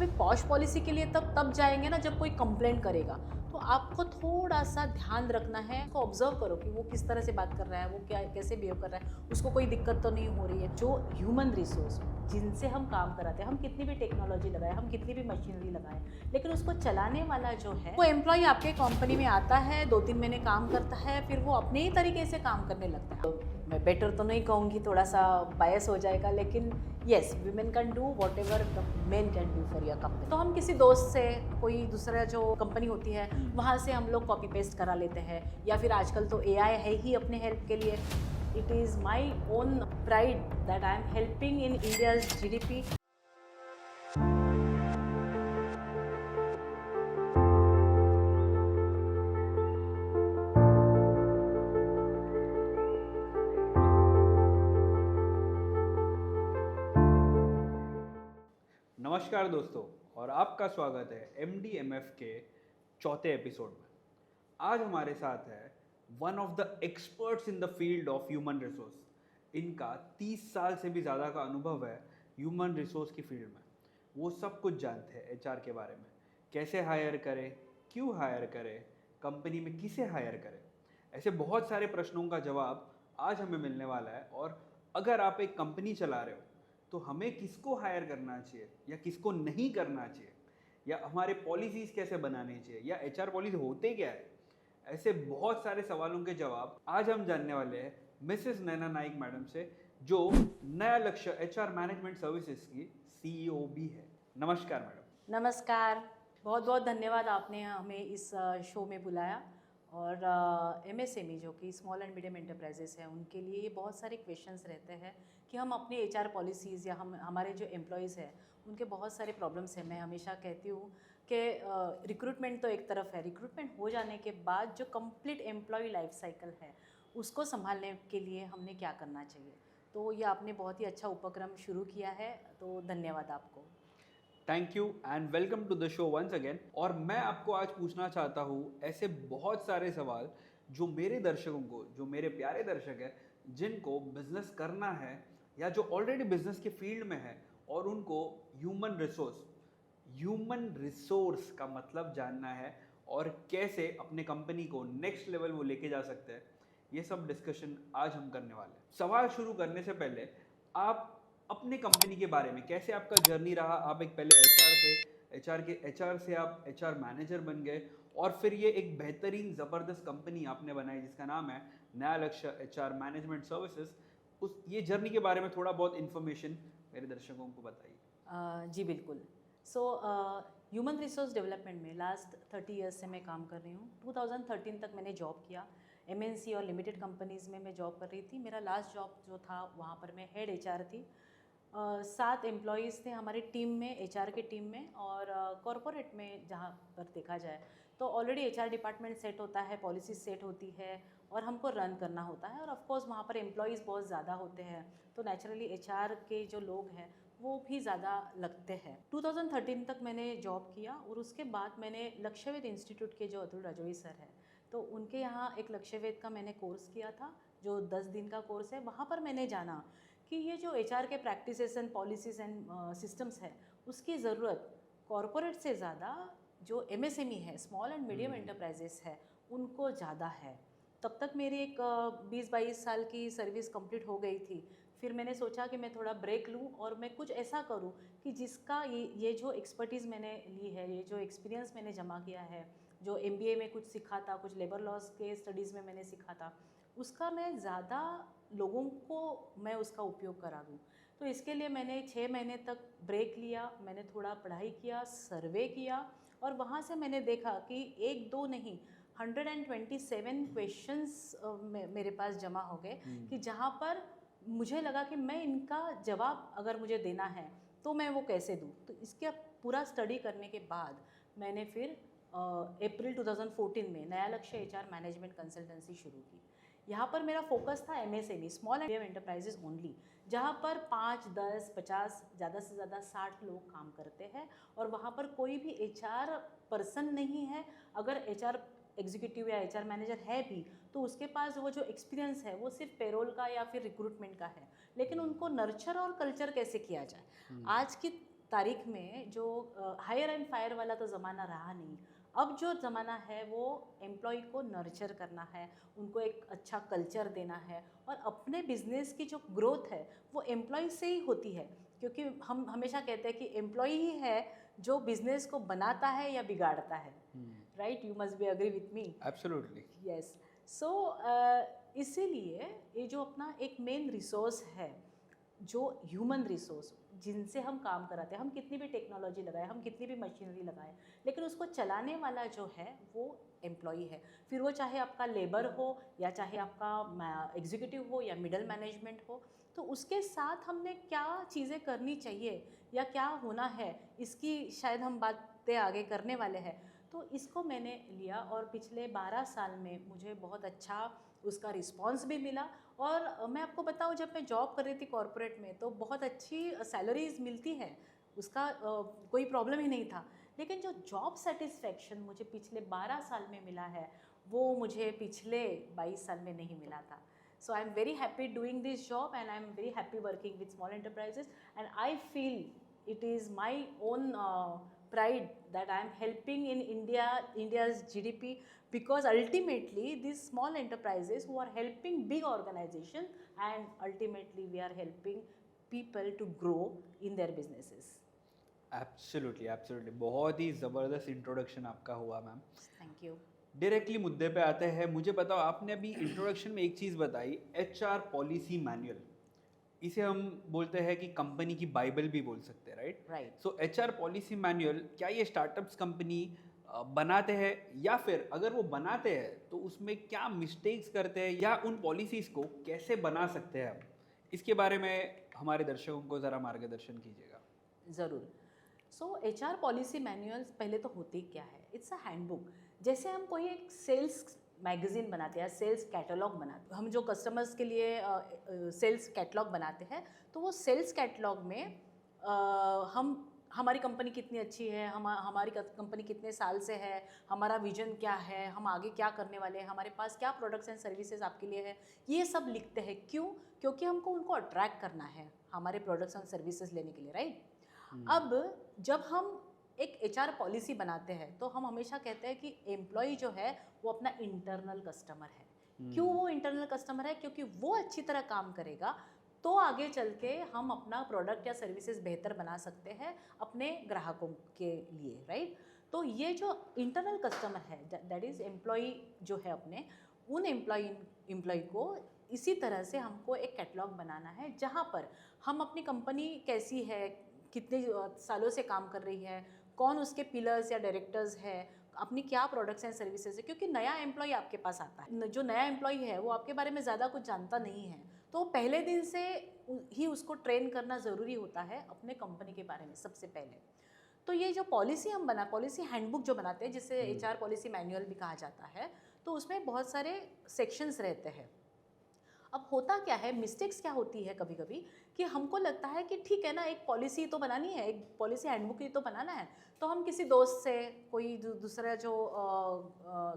एक posh policy के लिए तब जाएंगे ना जब कोई कंप्लेंट करेगा। तो आपको थोड़ा सा ध्यान रखना है, उसको ऑब्जर्व करो कि वो किस तरह से बात कर रहा है, वो क्या कैसे बिहेव कर रहा है, उसको कोई दिक्कत तो नहीं हो रही है। जो ह्यूमन रिसोर्स जिनसे हम काम कराते हैं, हम कितनी भी टेक्नोलॉजी लगाए, हम कितनी भी मशीनरी लगाए, लेकिन उसको चलाने वाला जो है वो एम्प्लॉय आपके कंपनी में आता है, 2-3 महीने काम करता है, फिर वो अपने ही तरीके से काम करने लगता है। तो मैं बेटर तो नहीं कहूँगी, थोड़ा सा बायस हो जाएगा, लेकिन yes, women can do whatever the men can do for your company. तो हम किसी दोस्त से, कोई दूसरा जो कंपनी होती है वहाँ से हम लोग कॉपी पेस्ट करा लेते हैं, या फिर आजकल तो एआई है ही अपने हेल्प के लिए। It is my own pride that I am helping in India's GDP. नमस्कार दोस्तों, और आपका स्वागत है MDMF के चौथे एपिसोड में। आज हमारे साथ है one of the experts in the field of human resource. इनका 30 साल से भी ज़्यादा का अनुभव है ह्यूमन रिसोर्स की फील्ड में। वो सब कुछ जानते हैं HR के बारे में, कैसे हायर करें, क्यों हायर करें, कंपनी में किसे हायर करें। ऐसे बहुत सारे प्रश्नों का जवाब आज हमें मिलने वाला है। और अगर आप एक कंपनी चला रहे हो तो हमें किसको हायर करना चाहिए या किसको नहीं करना चाहिए, या हमारे पॉलिसीज कैसे बनाने चाहिए, या HR पॉलिसी होते क्या है, ऐसे बहुत सारे सवालों के जवाब आज हम जानने वाले हैं मिसेस नैना नाइक मैडम से, जो नया लक्ष्य HR मैनेजमेंट सर्विसेज की CEO भी है। नमस्कार मैडम। नमस्कार, बहुत बहुत धन्यवाद, आपने हमें इस शो में बुलाया। और MSME जो कि स्मॉल एंड मीडियम एंटरप्राइजेस हैं, उनके लिए ये बहुत सारे क्वेश्चंस रहते हैं कि हम अपनी HR पॉलिसीज़ या हमारे जो एम्प्लॉयज़ हैं उनके बहुत सारे प्रॉब्लम्स हैं। मैं हमेशा कहती हूँ कि रिक्रूटमेंट तो एक तरफ है, रिक्रूटमेंट हो जाने के बाद जो कंप्लीट एम्प्लॉय लाइफ साइकिल है उसको संभालने के लिए हमने क्या करना चाहिए। तो ये आपने बहुत ही अच्छा उपक्रम शुरू किया है, तो धन्यवाद आपको। Thank you and welcome to the show once again. और मैं आपको आज पूछना चाहता हूँ ऐसे बहुत सारे सवाल जो मेरे दर्शकों को, जो मेरे प्यारे दर्शक हैं, जिनको बिजनेस करना है या जो ऑलरेडी बिजनेस के फील्ड में है और उनको ह्यूमन रिसोर्स का मतलब जानना है और कैसे अपने कंपनी को नेक्स्ट लेवल वो लेके जा सकते हैं। ये सब डिस्कशन आज हम करने वाले हैं। सवाल शुरू करने से पहले आप अपने कंपनी के बारे में, कैसे आपका जर्नी रहा। आप एक पहले HR थे, HR से आप HR मैनेजर बन गए, और फिर ये एक बेहतरीन ज़बरदस्त कंपनी आपने बनाई जिसका नाम है नया लक्ष्य HR मैनेजमेंट सर्विसेज। उस ये जर्नी के बारे में थोड़ा बहुत इन्फॉर्मेशन मेरे दर्शकों को बताइए। जी बिल्कुल। सो ह्यूमन रिसोर्स डेवलपमेंट में लास्ट 30 ईयर्स से मैं काम कर रही हूँ। 2013 तक मैंने जॉब किया। MNC और लिमिटेड कंपनीज़ में मैं जॉब कर रही थी। मेरा लास्ट जॉब जो था वहाँ पर मैं हेड HR थी। 7 एम्प्लॉयज़ थे हमारी टीम में, HR के टीम में। और कॉरपोरेट में जहाँ पर देखा जाए तो ऑलरेडी HR डिपार्टमेंट सेट होता है, पॉलिसी सेट होती है और हमको रन करना होता है। और ऑफ कोर्स वहाँ पर एम्प्लॉयज़ बहुत ज़्यादा होते हैं, तो नेचुरली HR के जो लोग हैं वो भी ज़्यादा लगते हैं। 2013 तक मैंने जॉब किया और उसके बाद मैंने लक्ष्यवेद इंस्टीट्यूट के जो अतुल राजोई सर हैं, तो उनके यहाँ एक लक्ष्यवेद का मैंने कोर्स किया था, जो 10 दिन का कोर्स है। वहाँ पर मैंने जाना कि ये जो HR के practices and policies and systems है, उसकी ज़रूरत कॉरपोरेट से ज़्यादा जो MSME है, स्मॉल एंड मीडियम एंटरप्राइजेस है, उनको ज़्यादा है। तब तक मेरी एक 20-22 साल की सर्विस कंप्लीट हो गई थी। फिर मैंने सोचा कि मैं थोड़ा ब्रेक लूँ और मैं कुछ ऐसा करूँ कि जिसका ये जो एक्सपर्टीज़ मैंने ली है, ये जो एक्सपीरियंस मैंने जमा किया है, जो MBA में कुछ सीखा था, कुछ लेबर लॉज के स्टडीज़ में मैंने सीखा था, उसका मैं ज़्यादा लोगों को मैं उसका उपयोग करा दूँ। तो इसके लिए मैंने 6 महीने तक ब्रेक लिया। मैंने थोड़ा पढ़ाई किया, सर्वे किया, और वहाँ से मैंने देखा कि एक दो नहीं, 127 क्वेश्चंस मेरे पास जमा हो गए कि जहाँ पर मुझे लगा कि मैं इनका जवाब अगर मुझे देना है तो मैं वो कैसे दूँ। तो इसका पूरा स्टडी करने के बाद मैंने फिर अप्रैल 2014 में नया लक्ष्य HR मैनेजमेंट कंसल्टेंसी शुरू की। यहाँ पर मेरा फोकस था MSME, small and medium enterprises only, जहाँ पर 5, 10, 50, ज़्यादा से ज़्यादा 60 लोग काम करते हैं और वहाँ पर कोई भी HR पर्सन नहीं है। अगर HR एग्जीक्यूटिव या HR मैनेजर है भी तो उसके पास वो जो एक्सपीरियंस है वो सिर्फ पेरोल का या फिर रिक्रूटमेंट का है, लेकिन उनको नर्चर और कल्चर कैसे किया जाए। आज की तारीख में जो हायर एंड फायर वाला तो ज़माना रहा नहीं। अब जो ज़माना है वो एम्प्लॉय को नर्चर करना है, उनको एक अच्छा कल्चर देना है, और अपने बिजनेस की जो ग्रोथ है वो एम्प्लॉय से ही होती है, क्योंकि हम हमेशा कहते हैं कि एम्प्लॉय ही है जो बिजनेस को बनाता है या बिगाड़ता है, right? You must be agree with me. Absolutely. Yes. So इसीलिए ये जो अपना एक मेन रिसोर्स है, जो ह्यूमन रिसोर्स जिनसे हम काम कराते हैं, हम कितनी भी टेक्नोलॉजी लगाए, हम कितनी भी मशीनरी लगाए, लेकिन उसको चलाने वाला जो है वो एम्प्लॉई है। फिर वो चाहे आपका लेबर हो या चाहे आपका एग्जीक्यूटिव हो या मिडल मैनेजमेंट हो, तो उसके साथ हमने क्या चीज़ें करनी चाहिए या क्या होना है, इसकी शायद हम बातें आगे करने वाले हैं। तो इसको मैंने लिया और पिछले 12 साल में मुझे बहुत अच्छा उसका रिस्पांस भी मिला। और मैं आपको बताऊं, जब मैं जॉब कर रही थी कॉरपोरेट में तो बहुत अच्छी सैलरीज मिलती है, उसका कोई प्रॉब्लम ही नहीं था, लेकिन जो जॉब सेटिस्फेक्शन मुझे पिछले 12 साल में मिला है वो मुझे पिछले 22 साल में नहीं मिला था। So I am very happy doing this job and I am very happy working with small enterprises and I feel it is my own pride that I am helping in India's GDP, because ultimately these small enterprises who are helping big organizations, and ultimately we are helping people to grow in their businesses. Absolutely absolutely, बहुत ही ज़बरदस्त introduction आपका हुआ ma'am. Thank you. Directly मुद्दे पे आते हैं। मुझे बताओ, आपने अभी इंट्रोडक्शन में एक चीज़ बताई, HR पॉलिसी मैनुअल। इसे हम बोलते हैं कि कंपनी की बाइबल भी बोल सकते हैं, राइट? Right. सो HR पॉलिसी मैनुअल, क्या ये स्टार्टअप्स कंपनी बनाते हैं, या फिर अगर वो बनाते हैं तो उसमें क्या मिस्टेक्स करते हैं, या उन पॉलिसीज़ को कैसे बना सकते हैं हम? इसके बारे में हमारे दर्शकों को ज़रा मार्गदर्शन कीजिएगा। ज़रूर। सो HR पॉलिसी मैनुअल्स पहले तो होती क्या है? It's a handbook. जैसे हम कोई एक सेल्स मैगजीन बनाते हैं, सेल्स कैटलॉग बनाते हैं, हम जो कस्टमर्स के लिए सेल्स कैटलॉग बनाते हैं, तो वो सेल्स कैटलॉग में हम हमारी कंपनी कितनी अच्छी है, हमारी कंपनी कितने साल से है, हमारा विजन क्या है, हम आगे क्या करने वाले हैं, हमारे पास क्या प्रोडक्ट्स एंड सर्विसेज आपके लिए है, ये सब लिखते हैं। क्यों? क्योंकि हमको उनको अट्रैक्ट करना है हमारे प्रोडक्ट्स एंड सर्विसेज लेने के लिए, राइट? अब जब हम एक HR पॉलिसी बनाते हैं तो हम हमेशा कहते हैं कि एम्प्लॉय जो है वो अपना इंटरनल कस्टमर है। क्यों वो इंटरनल कस्टमर है? क्योंकि वो अच्छी तरह काम करेगा तो आगे चल के हम अपना प्रोडक्ट या सर्विसेज बेहतर बना सकते हैं अपने ग्राहकों के लिए, राइट? तो ये जो इंटरनल कस्टमर है, दैट इज़ एम्प्लॉय जो है, अपने उन एम्प्लॉय को इसी तरह से हमको एक कैटलॉग बनाना है जहाँ पर हम अपनी कंपनी कैसी है, कितने सालों से काम कर रही है, कौन उसके पिलर्स या डायरेक्टर्स है, अपनी क्या प्रोडक्ट्स एंड सर्विसेज है। क्योंकि नया एम्प्लॉय आपके पास आता है, जो नया एम्प्लॉय है वो आपके बारे में ज़्यादा कुछ जानता नहीं है, तो पहले दिन से ही उसको ट्रेन करना ज़रूरी होता है अपने कंपनी के बारे में सबसे पहले। तो ये जो पॉलिसी हम पॉलिसी हैंडबुक जो बनाते हैं, जिसे HR पॉलिसी मैनुअल भी कहा जाता है, तो उसमें बहुत सारे सेक्शंस रहते हैं। अब होता क्या है, मिस्टेक्स क्या होती है कभी कभी, कि हमको लगता है कि ठीक है ना, एक पॉलिसी तो बनानी है, एक पॉलिसी हैंडबुक ही तो बनाना है, तो हम किसी दोस्त से, कोई दूसरा जो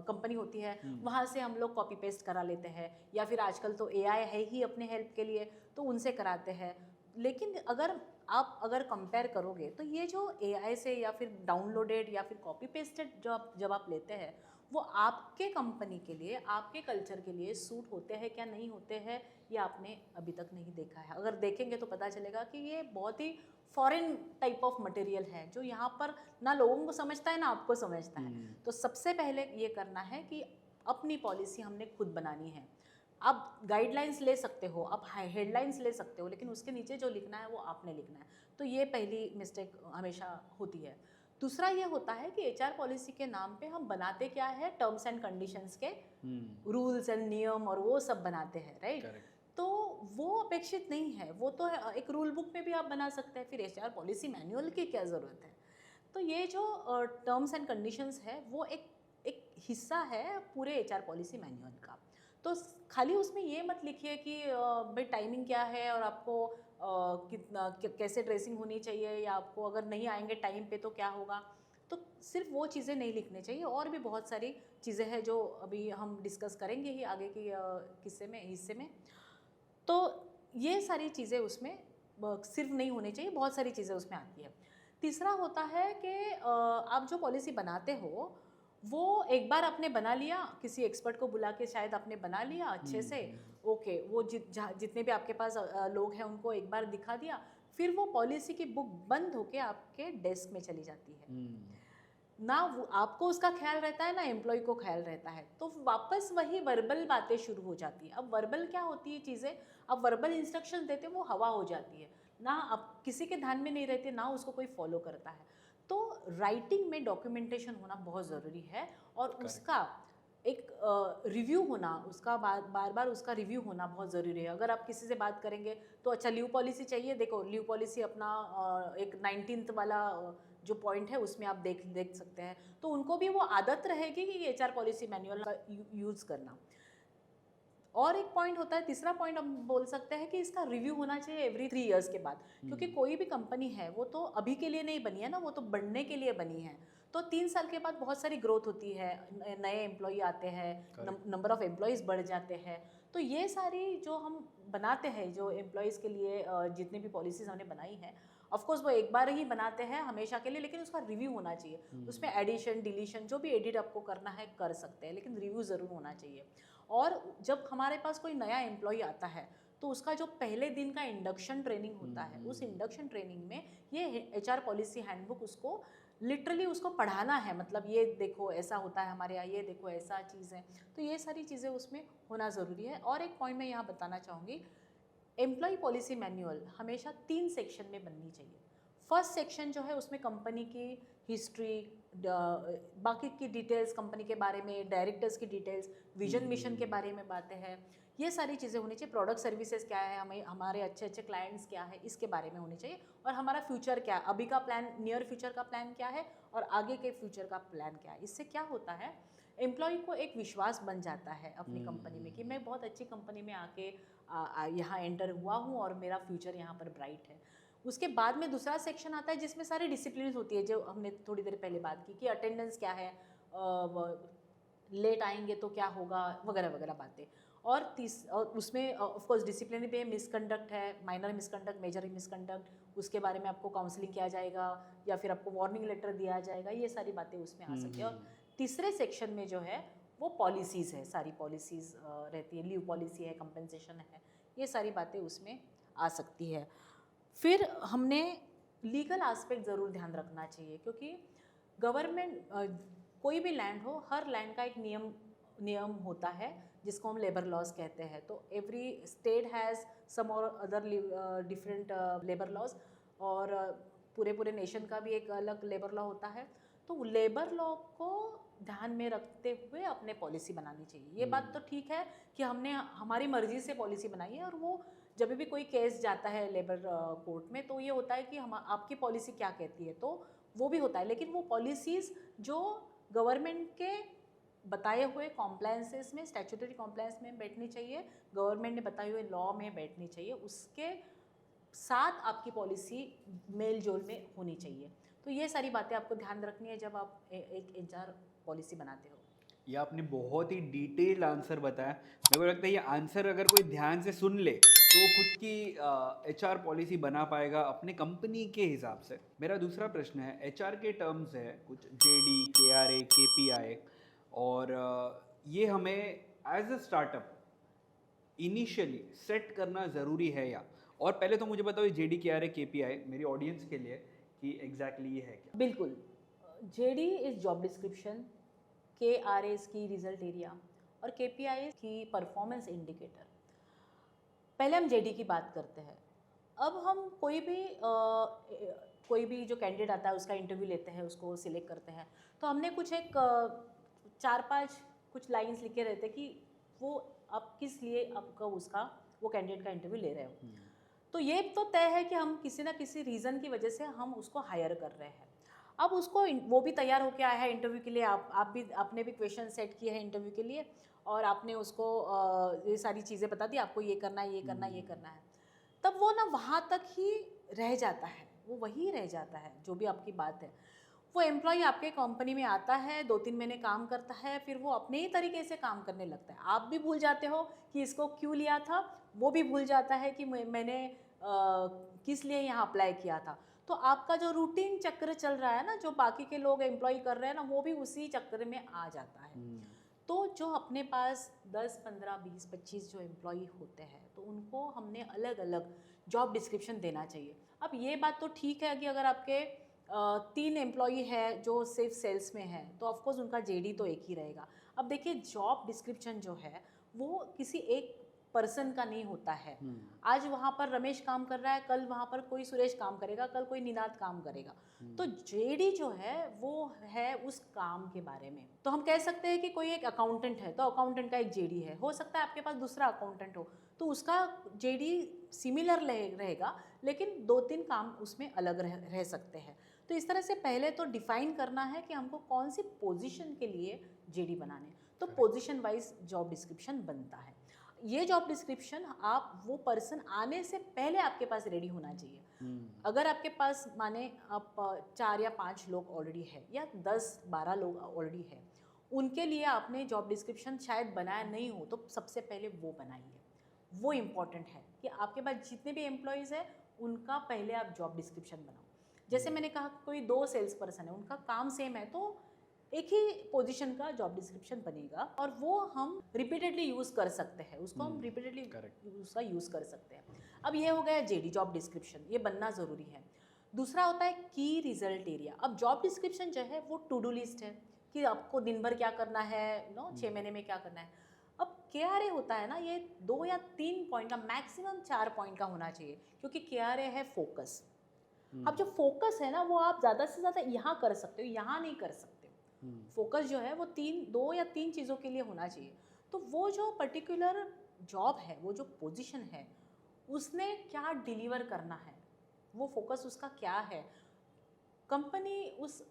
कंपनी होती है वहाँ से हम लोग कॉपी पेस्ट करा लेते हैं, या फिर आजकल तो AI है ही अपने हेल्प के लिए, तो उनसे कराते हैं। लेकिन अगर कंपेयर करोगे तो ये जो AI से या फिर डाउनलोडेड या फिर कॉपी पेस्टेड जब आप लेते हैं, वो आपके कंपनी के लिए, आपके कल्चर के लिए सूट होते हैं क्या नहीं होते हैं, ये आपने अभी तक नहीं देखा है। अगर देखेंगे तो पता चलेगा कि ये बहुत ही फॉरेन टाइप ऑफ मटेरियल है, जो यहाँ पर ना लोगों को समझता है ना आपको समझता है। तो सबसे पहले ये करना है कि अपनी पॉलिसी हमने खुद बनानी है। आप गाइडलाइंस ले सकते हो, आप हेडलाइंस ले सकते हो, लेकिन उसके नीचे जो लिखना है वो आपने लिखना है। तो ये पहली मिस्टेक हमेशा होती है। दूसरा ये होता है कि HR पॉलिसी के नाम पे हम बनाते क्या है, टर्म्स एंड कंडीशंस के रूल्स एंड नियम और वो सब बनाते हैं, राइट? तो वो अपेक्षित नहीं है, वो तो एक रूल बुक में भी आप बना सकते हैं, फिर HR पॉलिसी मैनुअल की क्या ज़रूरत है? तो ये जो टर्म्स एंड कंडीशंस है वो एक हिस्सा है पूरे HR पॉलिसी मैनुअल का। तो खाली उसमें ये मत लिखिए कि भाई टाइमिंग क्या है और आपको कितना कैसे ड्रेसिंग होनी चाहिए, या आपको अगर नहीं आएंगे टाइम पे तो क्या होगा। तो सिर्फ वो चीज़ें नहीं लिखनी चाहिए, और भी बहुत सारी चीज़ें हैं जो अभी हम डिस्कस करेंगे ही आगे की हिस्से में। तो ये सारी चीज़ें उसमें सिर्फ नहीं होनी चाहिए, बहुत सारी चीज़ें उसमें आती है। तीसरा होता है कि आप जो पॉलिसी बनाते हो वो एक बार आपने बना लिया, किसी एक्सपर्ट को बुला के शायद आपने बना लिया अच्छे से, ओके, वो जितने भी आपके पास लोग हैं उनको एक बार दिखा दिया, फिर वो पॉलिसी की बुक बंद होके आपके डेस्क में चली जाती है। ना वो आपको उसका ख्याल रहता है ना एम्प्लॉय को ख्याल रहता है, तो वापस वही वर्बल बातें शुरू हो जाती है। अब वर्बल क्या होती है चीज़ें, अब वर्बल इंस्ट्रक्शन देते वो हवा हो जाती है ना, अब किसी के ध्यान में नहीं रहते ना उसको कोई फॉलो करता है। तो राइटिंग में डॉक्यूमेंटेशन होना बहुत ज़रूरी है और उसका एक रिव्यू होना, उसका बार बार उसका रिव्यू होना बहुत ज़रूरी है। अगर आप किसी से बात करेंगे तो अच्छा लीव पॉलिसी चाहिए, देखो लीव पॉलिसी अपना एक 19th वाला जो पॉइंट है उसमें आप देख सकते हैं, तो उनको भी वो आदत रहेगी कि एचआर पॉलिसी मैनुअल का यूज़ करना। और एक पॉइंट होता है, तीसरा पॉइंट हम बोल सकते हैं कि इसका रिव्यू होना चाहिए एवरी 3 इयर्स के बाद, क्योंकि कोई भी कंपनी है वो तो अभी के लिए नहीं बनी है ना, वो तो बढ़ने के लिए बनी है। तो 3 साल के बाद बहुत सारी ग्रोथ होती है, नए एम्प्लॉई आते हैं, नंबर ऑफ एम्प्लॉयज़ बढ़ जाते हैं। तो ये सारी जो हम बनाते हैं जो एम्प्लॉयज़ के लिए जितनी भी पॉलिसीज़ हमने बनाई हैं, ऑफकोर्स वो एक बार ही बनाते हैं हमेशा के लिए, लेकिन उसका रिव्यू होना चाहिए। उसमें एडिशन डिलीशन जो भी एडिट आपको करना है कर सकते हैं, लेकिन रिव्यू ज़रूर होना चाहिए। और जब हमारे पास कोई नया एम्प्लॉय आता है तो उसका जो पहले दिन का इंडक्शन ट्रेनिंग होता है, उस इंडक्शन ट्रेनिंग में ये एचआर पॉलिसी हैंडबुक उसको लिटरली उसको पढ़ाना है, मतलब ये देखो ऐसा होता है हमारे यहाँ, ये देखो ऐसा चीज़ है। तो ये सारी चीज़ें उसमें होना ज़रूरी है। और एक पॉइंट मैं यहाँ बताना चाहूँगी, एम्प्लॉय पॉलिसी मैनुअल हमेशा 3 सेक्शन में बननी चाहिए। फर्स्ट सेक्शन जो है उसमें कंपनी की हिस्ट्री, बाकी की डिटेल्स कंपनी के बारे में, डायरेक्टर्स की डिटेल्स, विजन मिशन के बारे में बातें हैं, ये सारी चीज़ें होनी चाहिए। प्रोडक्ट सर्विसेज क्या है, हमें हमारे अच्छे अच्छे क्लाइंट्स क्या है, इसके बारे में होनी चाहिए। और हमारा फ्यूचर क्या है, अभी का प्लान, नियर फ्यूचर का प्लान क्या है और आगे के फ्यूचर का प्लान क्या है। इससे क्या होता है, एम्प्लॉय को एक विश्वास बन जाता है अपनी कंपनी में कि मैं बहुत अच्छी कंपनी में आके यहाँ एंटर हुआ हूँ और मेरा फ्यूचर यहाँ पर ब्राइट है। उसके बाद में दूसरा सेक्शन आता है जिसमें सारी डिसिप्लिन होती है, जो हमने थोड़ी देर पहले बात की कि अटेंडेंस क्या है, लेट आएंगे तो क्या होगा, वगैरह वगैरह बातें। और उसमें ऑफकोर्स डिसिप्लिन पे मिसकंडक्ट है, माइनर मिसकंडक्ट, मेजर मिसकंडक्ट, उसके बारे में आपको काउंसलिंग किया जाएगा या फिर आपको वार्निंग लेटर दिया जाएगा, ये सारी बातें उसमें आ सकती है। और तीसरे सेक्शन में जो है वो पॉलिसीज़ है, सारी पॉलिसीज़ रहती है, लीव पॉलिसी है, कंपनसेशन है, ये सारी बातें उसमें आ सकती है। फिर हमने लीगल एस्पेक्ट ज़रूर ध्यान रखना चाहिए, क्योंकि गवर्नमेंट कोई भी लैंड हो, हर लैंड का एक नियम होता है जिसको हम लेबर लॉज कहते हैं। तो एवरी स्टेट हैज़ सम और अदर डिफरेंट लेबर लॉज, और पूरे नेशन का भी एक अलग लेबर लॉ होता है। तो लेबर लॉ को ध्यान में रखते हुए अपने पॉलिसी बनानी चाहिए। ये बात तो ठीक है कि हमने हमारी मर्जी से पॉलिसी बनाई है, और वो जब भी कोई केस जाता है लेबर कोर्ट में तो ये होता है कि हम आपकी पॉलिसी क्या कहती है, तो वो भी होता है। लेकिन वो पॉलिसीज़ जो गवर्नमेंट के बताए हुए कॉम्प्लायंसेस में, स्टैट्यूटरी कॉम्प्लायंस में बैठनी चाहिए, गवर्नमेंट ने बताए हुए लॉ में बैठनी चाहिए, उसके साथ आपकी पॉलिसी मेल जोल में होनी चाहिए। तो ये सारी बातें आपको ध्यान रखनी है जब आप एक एचआर पॉलिसी बनाते हो। ये आपने बहुत ही डिटेल्ड आंसर बताया। मेरे को लगता है ये आंसर अगर कोई ध्यान से सुन ले तो वो खुद की एचआर पॉलिसी बना पाएगा अपने कंपनी के हिसाब से। मेरा दूसरा प्रश्न है, एचआर के टर्म्स है कुछ जेडी, केआरए, केपीआई, और ये हमें as a startup initially set करना ज़रूरी है या? और पहले तो मुझे बताओ ये जेडी, केआरए, केपीआई मेरी ऑडियंस के लिए कि एग्जैक्टली ये है क्या? बिल्कुल, JD is job description, KRA की रिजल्ट एरिया, और KPI की परफॉर्मेंस इंडिकेटर। पहले हम जेडी की बात करते हैं। अब हम कोई भी जो कैंडिडेट आता है उसका इंटरव्यू लेते हैं, उसको सिलेक्ट करते हैं, तो हमने कुछ एक 4-5 कुछ लाइंस लिखे रहते कि वो आप किस लिए आपका उसका वो कैंडिडेट का इंटरव्यू ले रहे हो। तो ये तो तय है कि हम किसी ना किसी रीज़न की वजह से हम उसको हायर कर रहे हैं। अब उसको वो भी तैयार होकर आया है इंटरव्यू के लिए, आपने भी क्वेश्चन सेट किए हैं इंटरव्यू के लिए, और आपने उसको ये सारी चीज़ें बता दी, आपको ये करना है, ये करना है, ये करना है। तब वो ना वहाँ तक ही रह जाता है, वो वही रह जाता है जो भी आपकी बात है। वो एम्प्लॉय आपके कंपनी में आता है, 2-3 महीने काम करता है, फिर वो अपने ही तरीके से काम करने लगता है। आप भी भूल जाते हो कि इसको क्यों लिया था, वो भी भूल जाता है कि मैंने किस लिए यहाँ अप्लाई किया था। तो आपका जो रूटीन चक्र चल रहा है ना, जो बाकी के लोग एम्प्लॉय कर रहे हैं ना, वो भी उसी चक्र में आ जाता है। तो जो अपने पास 10, 15, 20, 25 जो एम्प्लॉय होते हैं, तो उनको हमने अलग अलग जॉब डिस्क्रिप्शन देना चाहिए। अब ये बात तो ठीक है कि अगर आपके 3 एम्प्लॉय है जो सिर्फ सेल्स में है, तो ऑफकोर्स उनका जेडी तो एक ही रहेगा। अब देखिए, जॉब डिस्क्रिप्शन जो है वो किसी एक पर्सन का नहीं होता है। आज वहाँ पर रमेश काम कर रहा है, कल वहाँ पर कोई सुरेश काम करेगा, कल कोई निनाद काम करेगा। तो जेडी जो है वो है उस काम के बारे में। तो हम कह सकते हैं कि कोई एक अकाउंटेंट है, तो अकाउंटेंट का एक जेडी है। हो सकता है आपके पास दूसरा अकाउंटेंट हो, तो उसका जेडी सिमिलर रहेगा, लेकिन 2-3 काम उसमें अलग रह सकते हैं। तो इस तरह से पहले तो डिफाइन करना है कि हमको कौन सी पोजीशन के लिए जेडी बनाने, तो पोजीशन वाइज जॉब डिस्क्रिप्शन बनता है। ये जॉब डिस्क्रिप्शन आप वो पर्सन आने से पहले आपके पास रेडी होना चाहिए। अगर आपके पास माने आप 4 या 5 लोग ऑलरेडी है, या 10-12 लोग ऑलरेडी है, उनके लिए आपने जॉब डिस्क्रिप्शन शायद बनाया नहीं हो, तो सबसे पहले वो बनाइए। वो इम्पॉर्टेंट है कि आपके पास जितने भी एम्प्लॉयज़ हैं उनका पहले आप जॉब डिस्क्रिप्शन बनाओ। जैसे मैंने कहा, कोई 2 सेल्स पर्सन है, उनका काम सेम है, तो एक ही पोजीशन का जॉब डिस्क्रिप्शन बनेगा और वो हम रिपीटेडली यूज़ कर सकते हैं, उसको हम रिपीटेडली उसका यूज़ कर सकते हैं। अब ये हो गया जेडी, जॉब डिस्क्रिप्शन, ये बनना ज़रूरी है। दूसरा होता है की रिजल्ट एरिया। अब जॉब डिस्क्रिप्शन जो है वो टू डू लिस्ट है कि आपको दिन भर क्या करना है, 6 महीने में क्या करना है। अब KRA होता है ना, ये 2 या 3 पॉइंट का, मैक्सिमम 4 पॉइंट का होना चाहिए, क्योंकि KRA है फोकस। अब जो फोकस है ना, वो आप ज़्यादा से ज़्यादा यहाँ कर सकते हो, यहाँ नहीं कर सकते। फोकस जो है वो 2 या 3 चीज़ों के लिए होना चाहिए। तो वो जो पर्टिकुलर जॉब है, वो जो पोजीशन है, उसने क्या डिलीवर करना है, वो फोकस उसका क्या है, कंपनी उस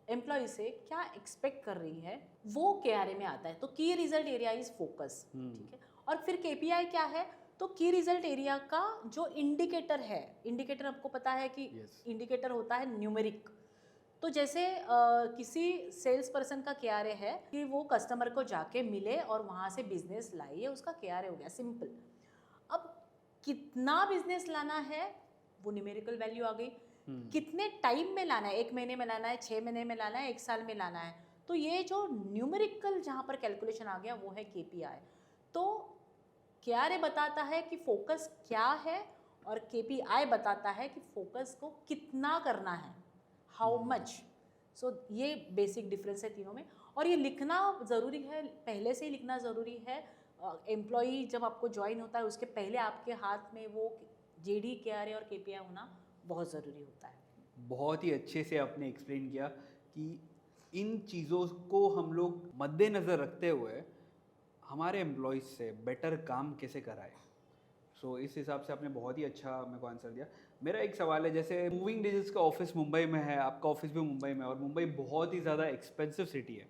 एम्प्लॉय से क्या एक्सपेक्ट कर रही है, वो KRA में आता है। तो की रिजल्ट एरिया इज फोकस, ठीक है। और फिर KPI क्या है, तो की रिजल्ट एरिया का जो इंडिकेटर है, इंडिकेटर आपको पता है कि इंडिकेटर होता है न्यूमेरिक। तो जैसे किसी सेल्स पर्सन का KRA है कि वो कस्टमर को जाके मिले और वहाँ से बिजनेस लाए, ये उसका KRA हो गया, सिंपल। अब कितना बिजनेस लाना है, वो न्यूमेरिकल वैल्यू आ गई। कितने टाइम में लाना है, 1 महीने में लाना है, 6 महीने में लाना है, 1 साल में लाना है, तो ये जो न्यूमेरिकल जहाँ पर कैलकुलेशन आ गया, वो है KPI। तो KRA बताता है कि फोकस क्या है, और KPI बताता है कि फोकस को कितना करना है, हाउ मच। सो ये बेसिक डिफरेंस है तीनों में, और ये लिखना ज़रूरी है, पहले से ही लिखना ज़रूरी है। एम्प्लॉई जब आपको ज्वाइन होता है, उसके पहले आपके हाथ में वो जेडी, KRA और KPI होना बहुत ज़रूरी होता है। बहुत ही अच्छे से आपने एक्सप्लेन किया कि इन चीज़ों को हम लोग मद्देनज़र रखते हुए हमारे एम्प्लॉयज़ से बेटर काम कैसे कराएं। सो इस हिसाब से आपने बहुत ही अच्छा मेरे को आंसर दिया। मेरा एक सवाल है, जैसे मूविंग डिजिट्स का ऑफिस मुंबई में है, आपका ऑफिस भी मुंबई में है, और मुंबई बहुत ही ज़्यादा एक्सपेंसिव सिटी है,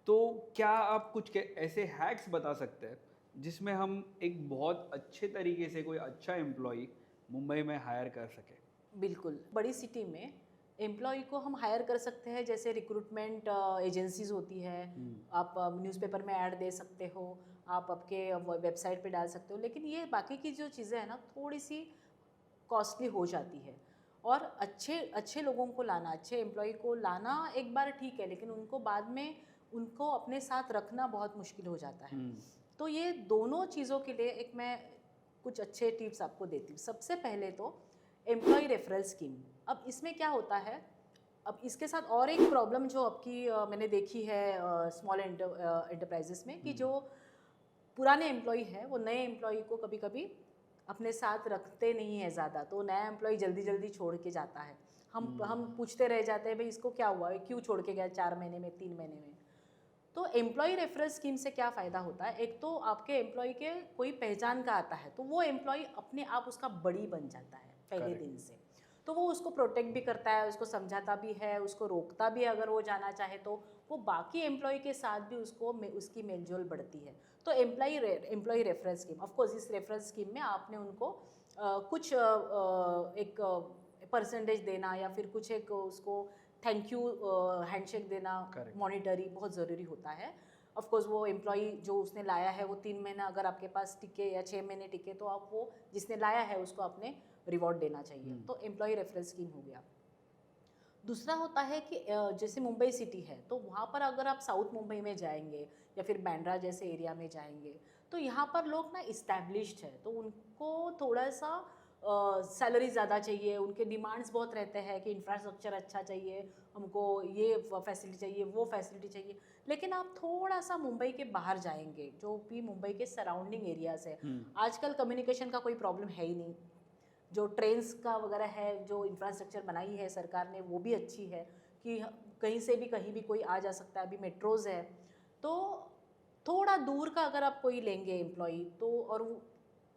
तो क्या आप कुछ ऐसे हैक्स बता सकते हैं जिसमें हम एक बहुत अच्छे तरीके से कोई अच्छा एम्प्लॉय मुंबई में हायर कर सके? बिल्कुल, बड़ी सिटी में एम्प्लॉय को हम हायर कर सकते हैं, जैसे रिक्रूटमेंट एजेंसीज होती है, आप न्यूज़पेपर में ऐड दे सकते हो, आप आपके वेबसाइट पे डाल सकते हो, लेकिन ये बाकी की जो चीज़ें हैं ना, थोड़ी सी कॉस्टली हो जाती है। और अच्छे लोगों को लाना, अच्छे एम्प्लॉय को लाना एक बार ठीक है, लेकिन उनको बाद में उनको अपने साथ रखना बहुत मुश्किल हो जाता है। तो ये दोनों चीज़ों के लिए एक मैं कुछ अच्छे टिप्स आपको देती हूँ। सबसे पहले तो एम्प्लॉय रेफरल स्कीम। अब इसमें क्या होता है, अब इसके साथ और एक प्रॉब्लम जो आपकी मैंने देखी है स्मॉल एंटरप्राइजेस में, कि जो पुराने एम्प्लॉय है वो नए एम्प्लॉय को कभी कभी अपने साथ रखते नहीं है ज़्यादा, तो नया एम्प्लॉय जल्दी जल्दी छोड़ के जाता है। हम पूछते रह जाते हैं, भाई इसको क्या हुआ, क्यों छोड़ के गया 4 महीने में, 3 महीने में। तो एम्प्लॉय रेफरल स्कीम से क्या फ़ायदा होता है, एक तो आपके एम्प्लॉय के कोई पहचान का आता है, तो वो एम्प्लॉय अपने आप उसका बड़ी बन जाता है पहले दिन से। तो वो उसको प्रोटेक्ट भी करता है, उसको समझाता भी है, उसको रोकता भी है अगर वो जाना चाहे तो। वो बाकी एम्प्लॉय के साथ भी उसकी मेलजोल बढ़ती है। तो एम्प्लॉय रेफरल स्कीम, ऑफकोर्स इस रेफरल स्कीम में आपने उनको कुछ एक परसेंटेज देना, या फिर कुछ एक उसको थैंक यू हैंडशेक देना, मॉनिटरी बहुत ज़रूरी होता है। ऑफ कोर्स वो एम्प्लॉई जो उसने लाया है वो 3 महीना अगर आपके पास टिके या 6 महीने टिके, तो आप वो जिसने लाया है उसको आपने रिवॉर्ड देना चाहिए। तो एम्प्लॉय रेफरल स्कीम हो गया। दूसरा होता है कि जैसे मुंबई सिटी है तो वहाँ पर अगर आप साउथ मुंबई में जाएंगे या फिर बांद्रा जैसे एरिया में जाएंगे तो यहाँ पर लोग ना इस्टेब्लिश्ड है, तो उनको थोड़ा सा सैलरी ज़्यादा चाहिए, उनके डिमांड्स बहुत रहते हैं कि इंफ्रास्ट्रक्चर अच्छा चाहिए, हमको ये फैसिलिटी चाहिए, वो फैसिलिटी चाहिए। लेकिन आप थोड़ा सा मुंबई के बाहर जाएंगे, जो भी मुंबई के सराउंडिंग एरियाज़ है, आजकल कम्युनिकेशन का कोई प्रॉब्लम है ही नहीं। जो ट्रेन्स का वगैरह है, जो इंफ्रास्ट्रक्चर बनाई है सरकार ने वो भी अच्छी है कि कहीं से भी कहीं भी कोई आ जा सकता है। अभी मेट्रोज़ है, तो थोड़ा दूर का अगर आप कोई लेंगे एम्प्लॉई तो, और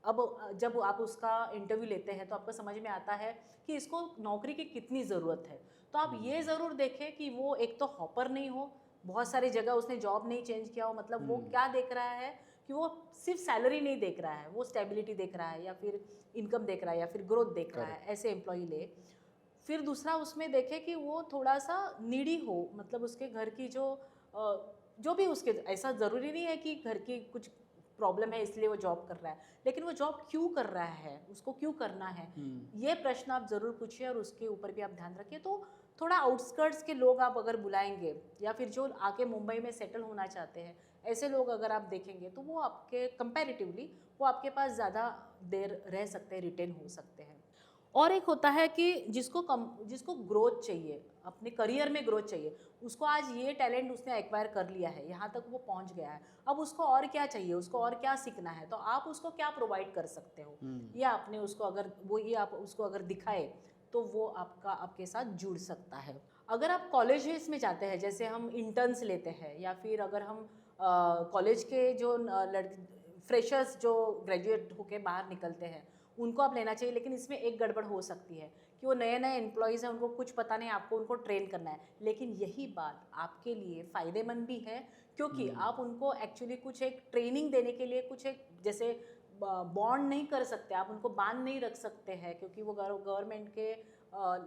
अब जब आप उसका इंटरव्यू लेते हैं तो आपको समझ में आता है कि इसको नौकरी की कितनी ज़रूरत है। तो आप ये ज़रूर देखें कि वो एक तो हॉपर नहीं हो, बहुत सारी जगह उसने जॉब नहीं चेंज किया हो, मतलब वो क्या देख रहा है कि वो सिर्फ सैलरी नहीं देख रहा है, वो स्टेबिलिटी देख रहा है या फिर इनकम देख रहा है या फिर ग्रोथ देख रहा है, ऐसे एम्प्लॉई ले। फिर दूसरा उसमें देखे कि वो थोड़ा सा नीडी हो, मतलब उसके घर की जो भी उसके, ऐसा ज़रूरी नहीं है कि घर की कुछ प्रॉब्लम है इसलिए वो जॉब कर रहा है, लेकिन वो जॉब क्यों कर रहा है, उसको क्यों करना है, ये प्रश्न आप ज़रूर पूछिए और उसके ऊपर भी आप ध्यान रखिए। तो थोड़ा आउटस्कर्ट्स के लोग आप अगर बुलाएंगे या फिर जो आके मुंबई में सेटल होना चाहते हैं, ऐसे लोग अगर आप देखेंगे तो वो आपके कंपैरेटिवली वो आपके पास ज़्यादा देर रह सकते हैं, रिटेन हो सकते हैं। और एक होता है कि जिसको ग्रोथ चाहिए, अपने करियर में ग्रोथ चाहिए, उसको आज ये टैलेंट उसने एक्वायर कर लिया है, यहाँ तक वो पहुँच गया है, अब उसको और क्या चाहिए, उसको और क्या सीखना है, तो आप उसको क्या प्रोवाइड कर सकते हो, ये आपने उसको अगर वो ये आप उसको अगर दिखाए तो वो आपके साथ जुड़ सकता है। अगर आप कॉलेजेस में जाते हैं, जैसे हम इंटर्न्स लेते हैं या फिर अगर हम कॉलेज के जो फ्रेशर्स जो ग्रेजुएट होके बाहर निकलते हैं उनको आप लेना चाहिए, लेकिन इसमें एक गड़बड़ हो सकती है कि वो नए नए एम्प्लॉयज़ हैं, उनको कुछ पता नहीं, आपको उनको ट्रेन करना है। लेकिन यही बात आपके लिए फ़ायदेमंद भी है, क्योंकि आप उनको एक्चुअली कुछ एक ट्रेनिंग देने के लिए कुछ एक जैसे बॉन्ड नहीं कर सकते, आप उनको बांध नहीं रख सकते हैं, क्योंकि वो गवर्नमेंट के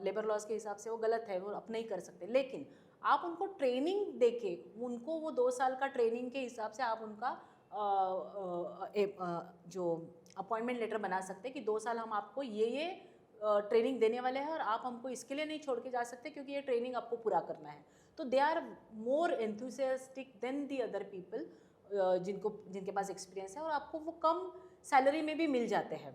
लेबर लॉज के हिसाब से वो गलत है, वो आप नहीं कर सकते। लेकिन आप उनको ट्रेनिंग देके उनको वो 2 साल का ट्रेनिंग के हिसाब से आप उनका जो अपॉइंटमेंट लेटर बना सकते हैं कि 2 साल हम आपको ये ट्रेनिंग देने वाले हैं और आप हमको इसके लिए नहीं छोड़ के जा सकते क्योंकि ये ट्रेनिंग आपको पूरा करना है। तो they are more enthusiastic than the other people जिनके पास एक्सपीरियंस है, और आपको वो कम सैलरी में भी मिल जाते हैं।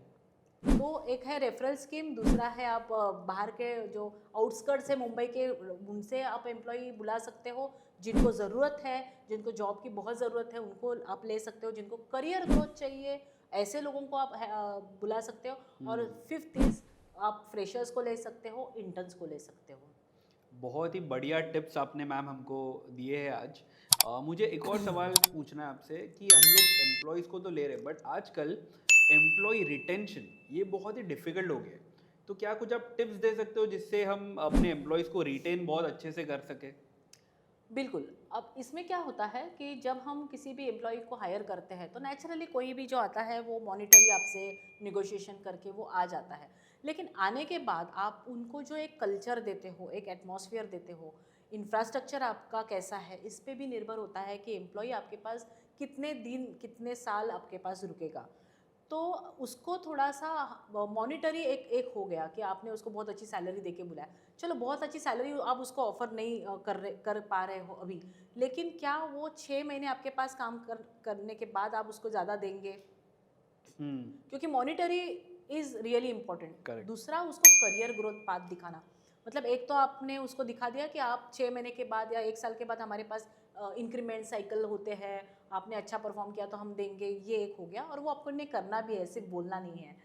तो एक है रेफरल स्कीम, दूसरा है आप बाहर के जो आउटस्कर्ट्स है मुंबई के, उनसे आप एम्प्लॉय बुला सकते हो। जिनको ज़रूरत है, जिनको जॉब की बहुत ज़रूरत है, उनको आप ले सकते हो। जिनको करियर ग्रोथ चाहिए, ऐसे लोगों को आप बुला सकते हो। और फिफ्थ इज़ आप फ्रेशर्स को ले सकते हो, इंटर्न्स को ले सकते हो। बहुत ही बढ़िया टिप्स आपने मैम हमको दिए हैं आज। मुझे एक और सवाल पूछना है आपसे कि हम लोग एम्प्लॉयज़ को तो ले रहे हैं, बट आजकल एम्प्लॉय रिटेंशन ये बहुत ही डिफ़िकल्ट हो गया है। तो क्या कुछ आप टिप्स दे सकते हो जिससे हम अपने एम्प्लॉयज़ को रिटेन बहुत अच्छे से कर सकें? बिल्कुल। अब इसमें क्या होता है कि जब हम किसी भी एम्प्लॉय को हायर करते हैं तो नेचुरली कोई भी जो आता है वो मॉनिटरी आपसे निगोशिएशन करके वो आ जाता है। लेकिन आने के बाद आप उनको जो एक कल्चर देते हो, एक एटमॉस्फेयर देते हो, इंफ्रास्ट्रक्चर आपका कैसा है, इस पे भी निर्भर होता है कि एम्प्लॉय आपके पास कितने दिन, कितने साल आपके पास रुकेगा। तो उसको थोड़ा सा मॉनिटरी एक एक हो गया कि आपने उसको बहुत अच्छी सैलरी देके बुलाया। चलो, बहुत अच्छी सैलरी आप उसको ऑफर नहीं कर पा रहे हो अभी, लेकिन क्या वो 6 महीने आपके पास काम करने के बाद आप उसको ज़्यादा देंगे? क्योंकि monetary is really important. Correct. दूसरा, उसको करियर ग्रोथ पाथ दिखाना। मतलब एक तो आपने उसको दिखा दिया कि आप 6 महीने के बाद या 1 साल के बाद हमारे पास इंक्रीमेंट साइकिल होते हैं, आपने अच्छा परफॉर्म किया तो हम देंगे, ये एक हो गया, और वो आपको ने करना भी है, सिर्फ बोलना नहीं है।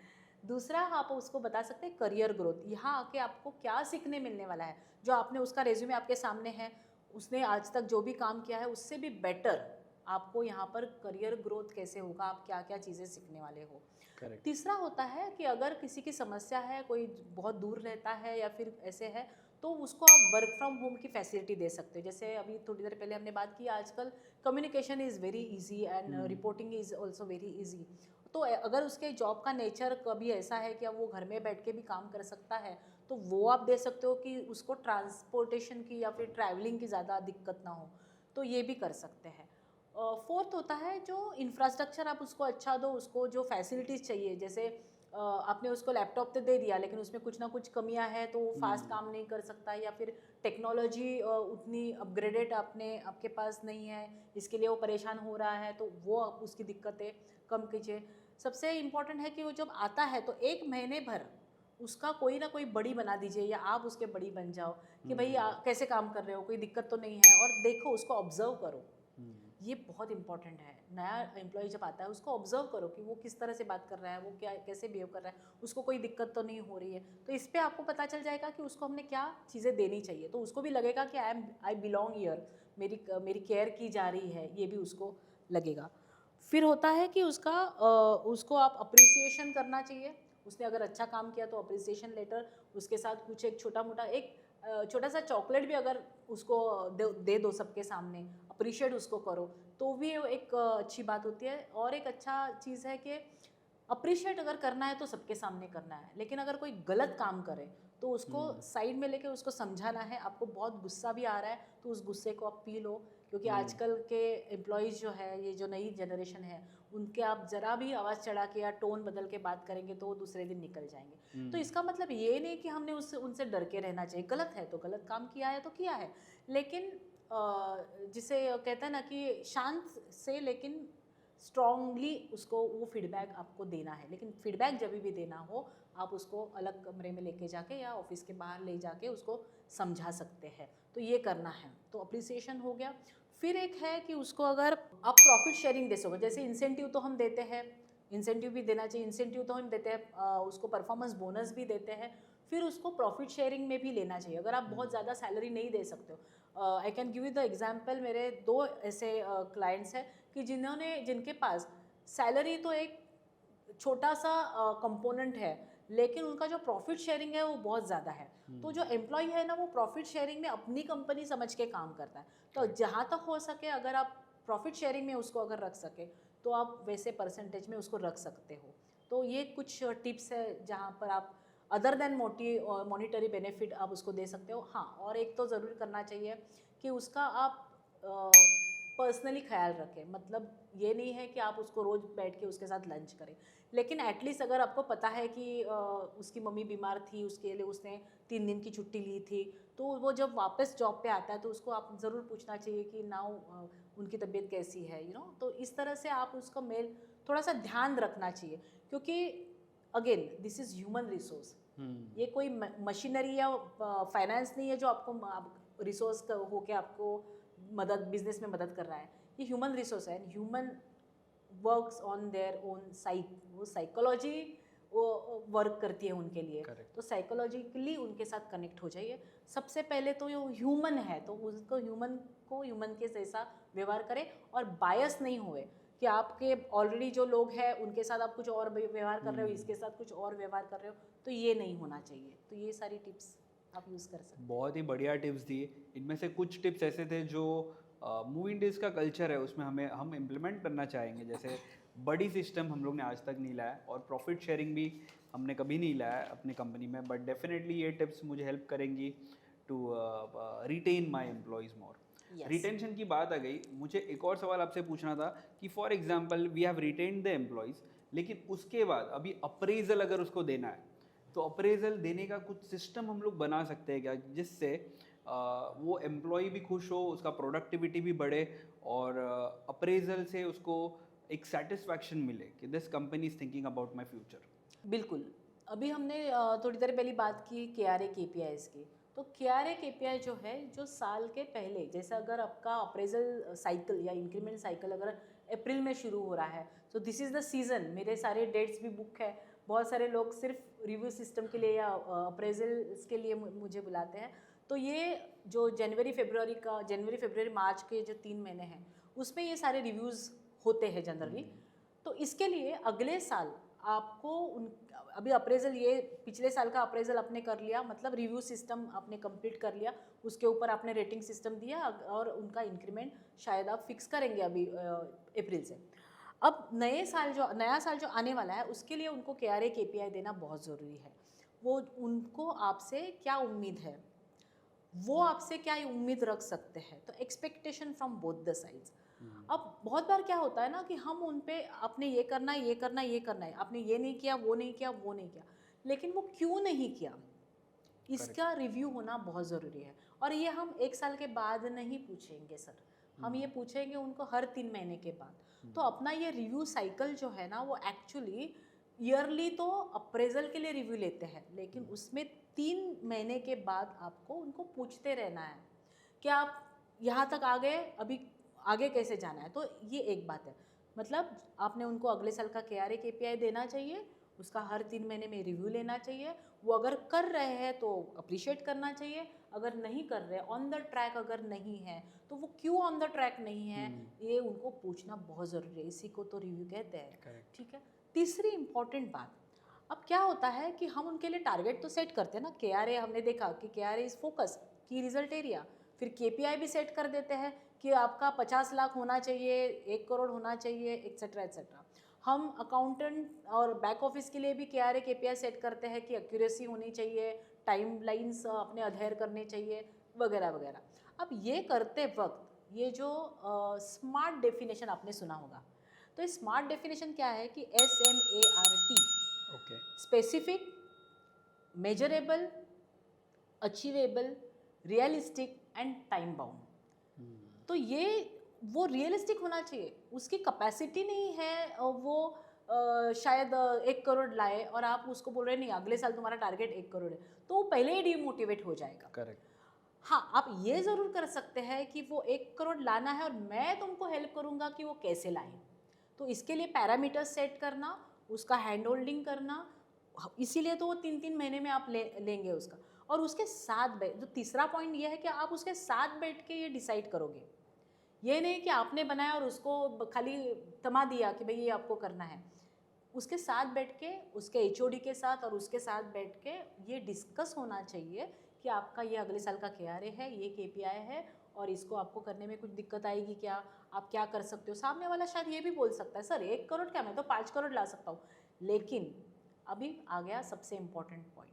दूसरा, आप उसको बता सकते हैं करियर ग्रोथ, यहाँ आके आपको क्या सीखने मिलने वाला है। जो आपने उसका रेज्यूमे आपके सामने है, उसने आज तक जो भी काम किया है उससे भी बेटर आपको यहाँ पर करियर ग्रोथ कैसे होगा, आप क्या क्या चीज़ें सीखने वाले हो। करेक्ट। तीसरा होता है कि अगर किसी की समस्या है, कोई बहुत दूर रहता है या फिर ऐसे है, तो उसको आप वर्क फ्रॉम होम की फैसिलिटी दे सकते हो। जैसे अभी थोड़ी देर पहले हमने बात की, आजकल communication is very easy and reporting is also very easy. तो अगर उसके जॉब का नेचर कभी ऐसा है कि अब वो घर में बैठ के भी काम कर सकता है, तो वो आप दे सकते हो कि उसको ट्रांसपोर्टेशन की या फिर ट्रैवलिंग की ज़्यादा दिक्कत ना हो, तो ये भी कर सकते हैं। फोर्थ होता है जो इंफ्रास्ट्रक्चर आप उसको अच्छा दो, उसको जो फैसिलिटीज़ चाहिए, जैसे आपने उसको लैपटॉप तो दे दिया लेकिन उसमें कुछ ना कुछ कमियां हैं तो वो फास्ट काम नहीं कर सकता, या फिर टेक्नोलॉजी उतनी अपग्रेडेड आपके पास नहीं है, इसके लिए वो परेशान हो रहा है, तो वो आप उसकी दिक्कतें कम कीजिए। सबसे इम्पॉर्टेंट है कि वो जब आता है तो 1 महीने भर उसका कोई ना कोई बड़ी बना दीजिए, या आप उसके बड़ी बन जाओ कि भाई कैसे काम कर रहे हो, कोई दिक्कत तो नहीं है, और देखो उसको ऑब्जर्व करो। ये बहुत इंपॉर्टेंट है। नया एम्प्लॉय जब आता है उसको ऑब्जर्व करो कि वो किस तरह से बात कर रहा है, वो क्या कैसे बिहेव कर रहा है, उसको कोई दिक्कत तो नहीं हो रही है। तो इस पे आपको पता चल जाएगा कि उसको हमने क्या चीज़ें देनी चाहिए, तो उसको भी लगेगा कि आई बिलोंग हियर, मेरी केयर की जा रही है, ये भी उसको लगेगा। फिर होता है कि उसको आप अप्रिसिएशन करना चाहिए। उसने अगर अच्छा काम किया तो अप्रिसिएशन लेटर, उसके साथ कुछ एक छोटा मोटा छोटा सा चॉकलेट भी अगर उसको दे दो सबके सामने, अप्रिशिएट उसको करो, तो भी एक अच्छी बात होती है। और एक अच्छा चीज़ है कि अप्रिशिएट अगर करना है तो सबके सामने करना है, लेकिन अगर कोई गलत काम करे तो उसको साइड में लेके उसको समझाना है। आपको बहुत गुस्सा भी आ रहा है तो उस गुस्से को आप पी लो, क्योंकि आजकल के एम्प्लॉयज़ जो है, ये जो नई जनरेशन है, उनके आप ज़रा भी आवाज़ चढ़ा के या टोन बदल के बात करेंगे तो वो दूसरे दिन निकल जाएंगे। तो इसका मतलब ये नहीं कि हमने उनसे डर के रहना चाहिए। गलत है तो गलत काम किया है तो किया है, लेकिन जिसे कहते हैं ना कि शांत से लेकिन स्ट्रांगली उसको वो फीडबैक आपको देना है। लेकिन फीडबैक जब भी देना हो आप उसको अलग कमरे में लेके जाके या ऑफिस के बाहर ले जाके उसको समझा सकते हैं, तो ये करना है। तो अप्रिसिएशन हो गया। फिर एक है कि उसको अगर आप प्रॉफिट शेयरिंग दे सको, जैसे इंसेंटिव तो हम देते हैं, इंसेंटिव भी देना चाहिए। इंसेंटिव तो हम देते हैं, उसको परफॉर्मेंस बोनस भी देते हैं, फिर उसको प्रॉफिट शेयरिंग में भी लेना चाहिए। अगर आप बहुत ज़्यादा सैलरी नहीं दे सकते हो, I can give you the example. मेरे 2 ऐसे क्लाइंट्स हैं कि जिनके पास सैलरी तो एक छोटा सा कंपोनेंट है, लेकिन उनका जो प्रॉफिट शेयरिंग है वो बहुत ज़्यादा है। तो जो एम्प्लॉय है ना, वो प्रॉफिट शेयरिंग में अपनी कंपनी समझ के काम करता है। तो जहाँ तक हो सके अगर आप प्रॉफिट शेयरिंग में उसको अगर रख सके तो आप वैसे परसेंटेज में उसको रख सकते हो। तो ये कुछ टिप्स है जहाँ पर आप अदर देन मॉनिटरी बेनिफिट आप उसको दे सकते हो। हाँ, और एक तो ज़रूर करना चाहिए कि उसका आप पर्सनली ख्याल रखें। मतलब ये नहीं है कि आप उसको रोज़ बैठ के उसके साथ लंच करें, लेकिन एटलीस्ट अगर आपको पता है कि उसकी मम्मी बीमार थी, उसके लिए उसने 3 दिन की छुट्टी ली थी, तो वो जब वापस जॉब पे आता है तो उसको आप ज़रूर पूछना चाहिए कि नाउ उनकी तबीयत कैसी है, तो इस तरह से आप उसका मेल थोड़ा सा ध्यान रखना चाहिए। क्योंकि again this is human resource, ये कोई मशीनरी या फाइनेंस नहीं है जो आपको रिसोर्स हो के आपको बिजनेस में मदद कर रहा है। ये ह्यूमन रिसोर्स है। Human works on their own वो साइकोलॉजी वो वर्क करती है उनके लिए। Correct. तो साइकोलॉजिकली उनके साथ कनेक्ट हो जाइए। सबसे पहले तो ये ह्यूमन है तो उसको ह्यूमन के जैसा व्यवहार करें, और बायस नहीं हुए कि आपके ऑलरेडी जो लोग हैं उनके साथ आप कुछ और व्यवहार कर रहे हो, इसके साथ कुछ और व्यवहार कर रहे हो, तो ये नहीं होना चाहिए। तो ये सारी टिप्स आप यूज़ कर सकते हैं। बहुत ही बढ़िया टिप्स दिए। इनमें से कुछ टिप्स ऐसे थे जो मूविंग डेज का कल्चर है उसमें हम इम्प्लीमेंट करना चाहेंगे। जैसे बड़ी सिस्टम हम लोग ने आज तक नहीं लाया, और प्रॉफिट शेयरिंग भी हमने कभी नहीं लाया अपनी कंपनी में, बट डेफिनेटली ये टिप्स मुझे हेल्प करेंगी to retain my employees more. Yes. Retention की बात आ गई, मुझे एक और सवाल आपसे पूछना था कि for example we have retained the employees, लेकिन उसके बाद अभी अप्रेजल अगर उसको देना है तो अप्रेजल देने का कुछ सिस्टम हम लोग बना सकते हैं क्या, जिससे वो एम्प्लॉय भी खुश हो, उसका प्रोडक्टिविटी भी बढ़े, और अप्रेजल से उसको एक सेटिस्फैक्शन मिले कि this company is thinking about my future. बिल्कुल। अभी हमने थोड़ी देर पहले बात की KRA KPIs की। तो KRA KPI जो है, जो साल के पहले, जैसे अगर आपका अप्रेजल साइकिल या इंक्रीमेंट साइकिल अगर अप्रैल में शुरू हो रहा है, तो दिस इज़ द सीज़न। मेरे सारे डेट्स भी बुक है। बहुत सारे लोग सिर्फ रिव्यू सिस्टम के लिए या अप्रेजल्स के लिए मुझे बुलाते हैं। तो ये जो जनवरी फरवरी मार्च के जो 3 महीने हैं, उसमें ये सारे रिव्यूज़ होते हैं जनरली। तो इसके लिए अगले साल आपको अभी अप्रेजल, ये पिछले साल का अप्रेजल आपने कर लिया, मतलब रिव्यू सिस्टम आपने कंप्लीट कर लिया, उसके ऊपर आपने रेटिंग सिस्टम दिया, और उनका इंक्रीमेंट शायद आप फिक्स करेंगे अभी अप्रैल से। अब नया साल जो आने वाला है, उसके लिए उनको KRA KPI देना बहुत ज़रूरी है। वो उनको आपसे क्या उम्मीद है, वो आपसे क्या उम्मीद रख सकते हैं, तो expectation from both the sides. अब बहुत बार क्या होता है ना कि हम उन पे आपने ये करना है, ये करना है, ये करना है, आपने ये नहीं किया, वो नहीं किया, वो नहीं किया, लेकिन वो क्यों नहीं किया, इसका रिव्यू होना बहुत ज़रूरी है। और ये हम 1 साल के बाद नहीं पूछेंगे सर, हम ये पूछेंगे उनको हर 3 महीने के बाद। तो अपना ये रिव्यू साइकिल जो है ना, वो एक्चुअली ईयरली तो अप्रेजल के लिए रिव्यू लेते हैं, लेकिन उसमें 3 महीने के बाद आपको उनको पूछते रहना है कि आप यहाँ तक आ गए, अभी आगे कैसे जाना है। तो ये एक बात है, मतलब आपने उनको अगले साल का KRA KPI देना चाहिए, उसका हर 3 महीने में रिव्यू लेना चाहिए। वो अगर कर रहे हैं तो अप्रिशिएट करना चाहिए, अगर नहीं कर रहे, ऑन द ट्रैक अगर नहीं है, तो वो क्यों ऑन द ट्रैक नहीं है, ये उनको पूछना बहुत ज़रूरी है। इसी को तो रिव्यू कहते हैं। ठीक है। तीसरी इंपॉर्टेंट बात, अब क्या होता है कि हम उनके लिए टारगेट तो सेट करते हैं ना, KRA हमने देखा कि KRA इज़ फोकस की रिजल्ट एरिया, फिर KPI भी सेट कर देते हैं कि आपका 50 लाख होना चाहिए, 1 करोड़ होना चाहिए, एक्सेट्रा एक्सेट्रा। हम अकाउंटेंट और बैक ऑफिस के लिए भी KRA KPI सेट करते हैं कि एक्यूरेसी होनी चाहिए, टाइम लाइन्स अपने अधेयर करने चाहिए, वगैरह वगैरह। अब ये करते वक्त ये जो स्मार्ट डेफिनेशन आपने सुना होगा, तो इस स्मार्ट डेफिनेशन क्या है कि SMART, okay. Specific, measurable, achievable, realistic and time bound. तो ये वो रियलिस्टिक होना चाहिए, उसकी कैपेसिटी नहीं है वो शायद 1 करोड़ लाए और आप उसको बोल रहे हैं नहीं अगले साल तुम्हारा टारगेट 1 करोड़ है, तो वो पहले ही डिमोटिवेट हो जाएगा। करेक्ट। हाँ, आप ये ज़रूर कर सकते हैं कि वो 1 करोड़ लाना है और मैं तुमको हेल्प करूँगा कि वो कैसे लाए। तो इसके लिए पैरामीटर्स सेट करना, उसका हैंड होल्डिंग करना, इसीलिए तो वो 3-3 महीने में आप लेंगे उसका। और उसके साथ जो तीसरा पॉइंट ये है कि आप उसके साथ बैठ के ये डिसाइड करोगे, ये नहीं कि आपने बनाया और उसको खाली थमा दिया कि भाई ये आपको करना है। उसके साथ बैठ के, उसके HOD के साथ और उसके साथ बैठ के ये डिस्कस होना चाहिए कि आपका ये अगले साल का KRA है, ये KPI है और इसको आपको करने में कुछ दिक्कत आएगी क्या, आप क्या कर सकते हो। सामने वाला शायद ये भी बोल सकता है सर 1 करोड़ क्या, मैं तो 5 करोड़ ला सकता हूँ। लेकिन अभी आ गया सबसे इम्पॉर्टेंट पॉइंट,